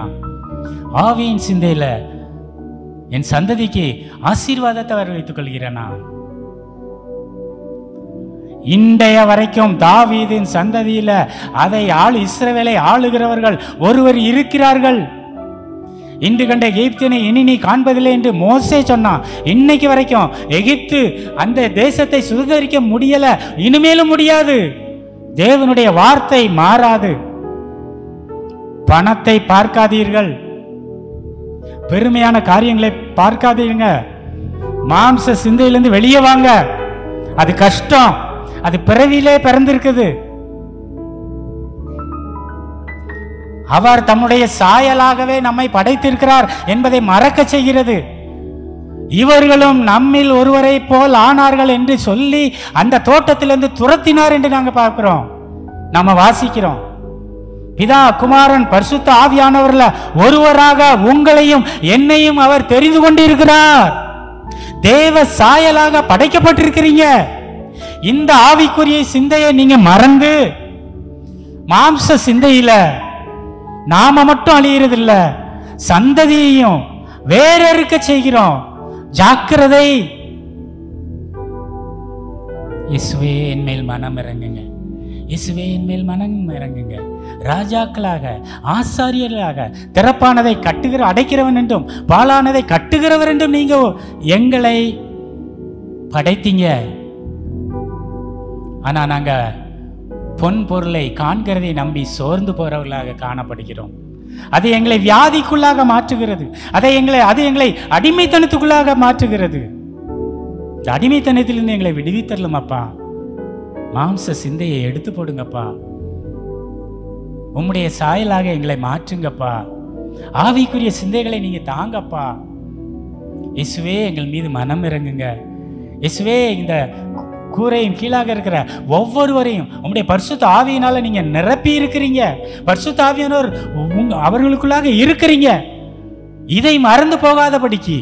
ஆவியின் சிந்தையில என் சந்ததிக்கு ஆசீர்வாதத்தை அறிவித்துக் கொள்கிறேனா? இன்றைய வரைக்கும் தாவீதின் சந்ததியில அதை இஸ்ரவேலை ஆளுகிறவர்கள் ஒருவர் இருக்கிறார்கள். இன்று கண்ட எகிப்தினை இனி நீ காண்பதில்லை என்று மோசே சொன்னான். இன்னைக்கு வரைக்கும் எகிப்து அந்த தேசத்தை சுதந்திரிக்க முடியல, இனிமேலும் முடியாது. தேவனுடைய வார்த்தை மாறாது. பணத்தை பார்க்காதீர்கள், பெருமையான காரியங்களை பார்க்காதீங்க. மாம்ச சிந்தையிலிருந்து வெளியே வாங்க. அது கஷ்டம், அது பிறவியிலே பிறந்திருக்குது. அவர் தம்முடைய சாயலாகவே நம்மை படைத்திருக்கிறார் என்பதை மறக்க செய்கிறது. இவர்களும் நம்மில் ஒருவரை போல் ஆனார்கள் என்று சொல்லி அந்த தோட்டத்திலிருந்து துரத்தினார் என்று நாங்க பார்க்கிறோம், நாம வாசிக்கிறோம். பிதா குமாரன் பரிசுத்த ஆவியானவர்ல ஒருவராக உங்களையும் என்னையும் அவர் தெரிந்து கொண்டிருக்கிறார். தேவ சாயலாக படைக்கப்பட்டிருக்கிறீங்க. இந்த ஆவிக்குரிய சிந்தையை நீங்க மறந்து மாம்ச சிந்தையில நாம மட்டும் அழியறது இல்ல, சந்ததியையும் வேற இருக்க செய்கிறோம். ஜாக்கிரதை. இயேசுவே என் மேல் மனம் இறங்குங்க, இயேசுவே என் மேல் மனம் இறங்குங்க. ராஜாக்களாக ஆசாரியர்களாக திறப்பானதை கட்டுகிற அடைக்கிறவன் என்றும் பாலானதை கட்டுகிறவர் என்றும் நீங்க எங்களை படைத்தீங்க. ஆனா நாங்க பொன் பொருளை காண்கிறதை நம்பி சோர்ந்து போறவர்களாக காணப்படுகிறோம். அது எங்களை வியாதிக்குள்ளாக மாற்றுகிறது. அது எங்களை அடிமைத்தனத்துக்குள்ளாக மாற்றுகிறது. இந்த அடிமைத்தனத்திலிருந்து எங்களை விடுவித்தரலுமாப்பா. மாம்ச சிந்தையை எடுத்து போடுங்கப்பா. உம்முடைய சாயலாக எங்களை மாற்றுங்கப்பா. ஆவிக்குரிய சிந்தைகளை நீங்க தாங்கப்பா. இயேசுவே எங்கள் மீது மனம் இறங்குங்க. இயேசுவே இந்த கூரையின் கீழாக இருக்கிற ஒவ்வொருவரையும் உம்முடைய பரிசுத்த ஆவியினால நீங்க நிரப்பி இருக்கிறீங்க. பரிசுத்த ஆவியானவர் அவர்களுக்குள்ளாக இருக்கிறீங்க. இதை மறந்து போகாதபடிக்கு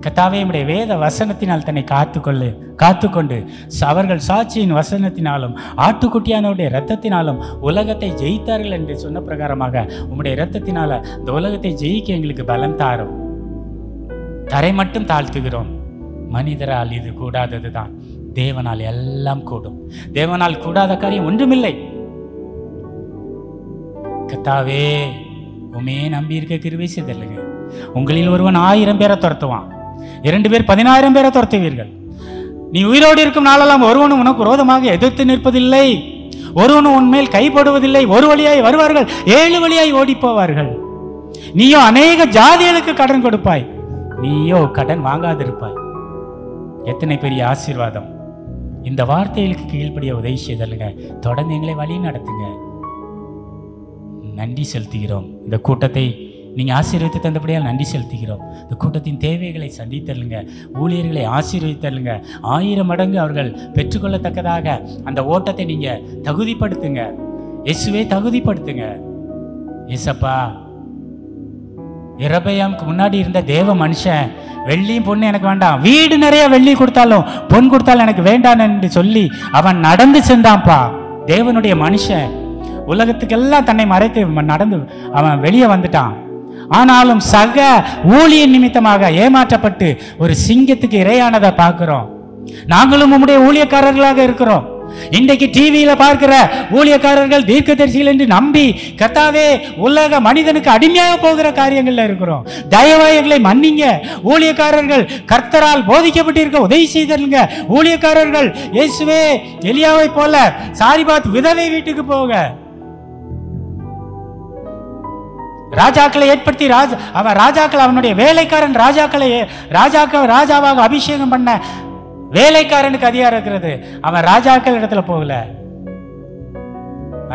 கர்த்தாவே உம்முடைய வேத வசனத்தினால் தன்னை காத்துக்கொண்டு அவர்கள் சாட்சியின் வசனத்தினாலும் ஆட்டுக்குட்டியானவருடைய இரத்தத்தினாலும் உலகத்தை ஜெயித்தார்கள் என்று சொன்ன பிரகாரமாக உம்முடைய இரத்தத்தினால இந்த உலகத்தை ஜெயிக்க எங்களுக்கு பலம் தாரும். தரை மட்டும் தாழ்த்துகிறோம். மனிதரால் இது கூடாததுதான், தேவனால் எல்லாம் கூடும். தேவனால் கூடாத காரியம் ஒன்றுமில்லை. கர்த்தாவே உமே நம்பி இருக்க கிருபை செய்தல்லுங்க. உங்களில் ஒருவன் 1000 பேரை துரத்துவான், 2 பேர் 10,000 பேரை துரத்துவீர்கள். நீ உயிரோடு இருக்கும் நாளெல்லாம் ஒருவனும் உனக்கு விரோதமாக எதிர்த்து நிற்பதில்லை. ஒருவனும் உன்மேல் கைப்படுவதில்லை. ஒரு வழியாய் வருவார்கள், 7 வழியாய் ஓடி போவார்கள். நீயோ அநேக ஜாதிகளுக்கு கடன் கொடுப்பாய், நீயோ கடன் வாங்காதிருப்பாய். எத்தனை பெரிய ஆசீர்வாதம்! இந்த வார்த்தைகளுக்கு கீழ்ப்படிய உதவி செய்தலுங்க. தொடர்ந்து எங்களை வழி நடத்துங்க. நன்றி செலுத்துகிறோம். இந்த கூட்டத்தை நீங்க ஆசீர்வதித்து தந்தபடியால் நன்றி செலுத்துகிறோம். இந்த கூட்டத்தின் தேவைகளை சந்தித்தருங்க. ஊழியர்களை ஆசீர்வதித்தருங்க. 1000 மடங்கு அவர்கள் பெற்றுக்கொள்ளத்தக்கதாக அந்த ஓட்டத்தை நீங்க தகுதிப்படுத்துங்க. இயேசுவே தகுதிப்படுத்துங்க. இயேசப்பா, இரபயாமுக்கு முன்னாடி இருந்த தேவ மனுஷன் வெள்ளியும் பொண்ணு எனக்கு வேண்டாம், வீடு நிறைய வெள்ளி கொடுத்தாலும் பொன் கொடுத்தாலும் எனக்கு வேண்டாம் என்று சொல்லி அவன் நடந்து சென்றான்ப்பா. தேவனுடைய மனுஷன் உலகத்துக்கெல்லாம் தன்னை மறைத்து நடந்து அவன் வெளியே வந்துட்டான். ஆனாலும் சக ஊழிய நிமித்தமாக ஏமாற்றப்பட்டு ஒரு சிங்கத்துக்கு இரையானதை பார்க்கிறோம். நாங்களும் உம்முடைய ஊழியக்காரர்களாக இருக்கிறோம். இன்றைக்கு டிவியில பார்க்கிற ஊழியக்காரர்கள் தீர்க்கதரிசிகள் என்று நம்பி கர்த்தாவே உலக மனிதனுக்கு அடிமையாக போகிற காரியங்கள்ல இருக்கிறோம். தயவாயங்களை மன்னிங்க. ஊழியக்காரர்கள் கர்த்தரால் போதிக்கப்பட்டிருக்க உதவி செய்தருங்க. ஊழியக்காரர்கள் இயேசுவே எலியாவை போல சாரிபாத் விதவை வீட்டுக்கு போக ராஜாக்களை ஏற்படுத்தி ராஜாக்கள் அவனுடைய வேலைக்காரன் ராஜாவாக அபிஷேகம் பண்ண வேலைக்காரனுக்கு அதிகாரம் இருக்கிறது. அவன் ராஜாக்கள் இடத்துல போகல,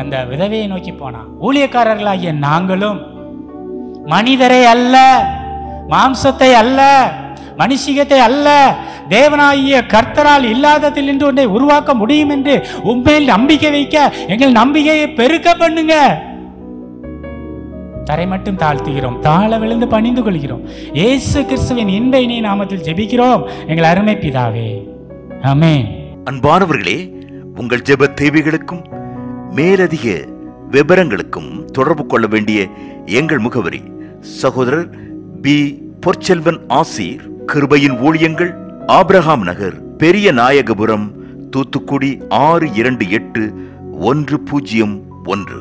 அந்த விதவையை நோக்கி போனான். ஊழியக்காரர்களாகிய நாங்களும் மனிதரை அல்ல, மாம்சத்தை அல்ல, மனுஷிகத்தை அல்ல, தேவனாகிய கர்த்தரால் இல்லாததில் என்று ஒன்றை உருவாக்க முடியும் என்று உண்மையில் நம்பிக்கை வைக்க எங்கள் நம்பிக்கையை பெருக்க பண்ணுங்க. தரை மட்டும் தாழ்த்துகிறோம், தாழ விழுந்து பணிந்து கொள்கிறோம். இயேசு கிறிஸ்துவின் இன்ப இனிய நாமத்தில் ஜெபிக்கிறோம் எங்கள் அருமை பிதாவே, ஆமென். அன்பானவர்களே, உங்கள் ஜெப தேவைகளுக்கும் மேலதிக விவரங்களுக்கும் தொடர்பு கொள்ள வேண்டிய எங்கள் முகவரி: சகோதரர் பி. பொற்செல்வன் ஆசீர், கிருபையின் ஊழியங்கள், ஆபிரகாம் நகர், பெரிய நாயகபுரம், தூத்துக்குடி 628101.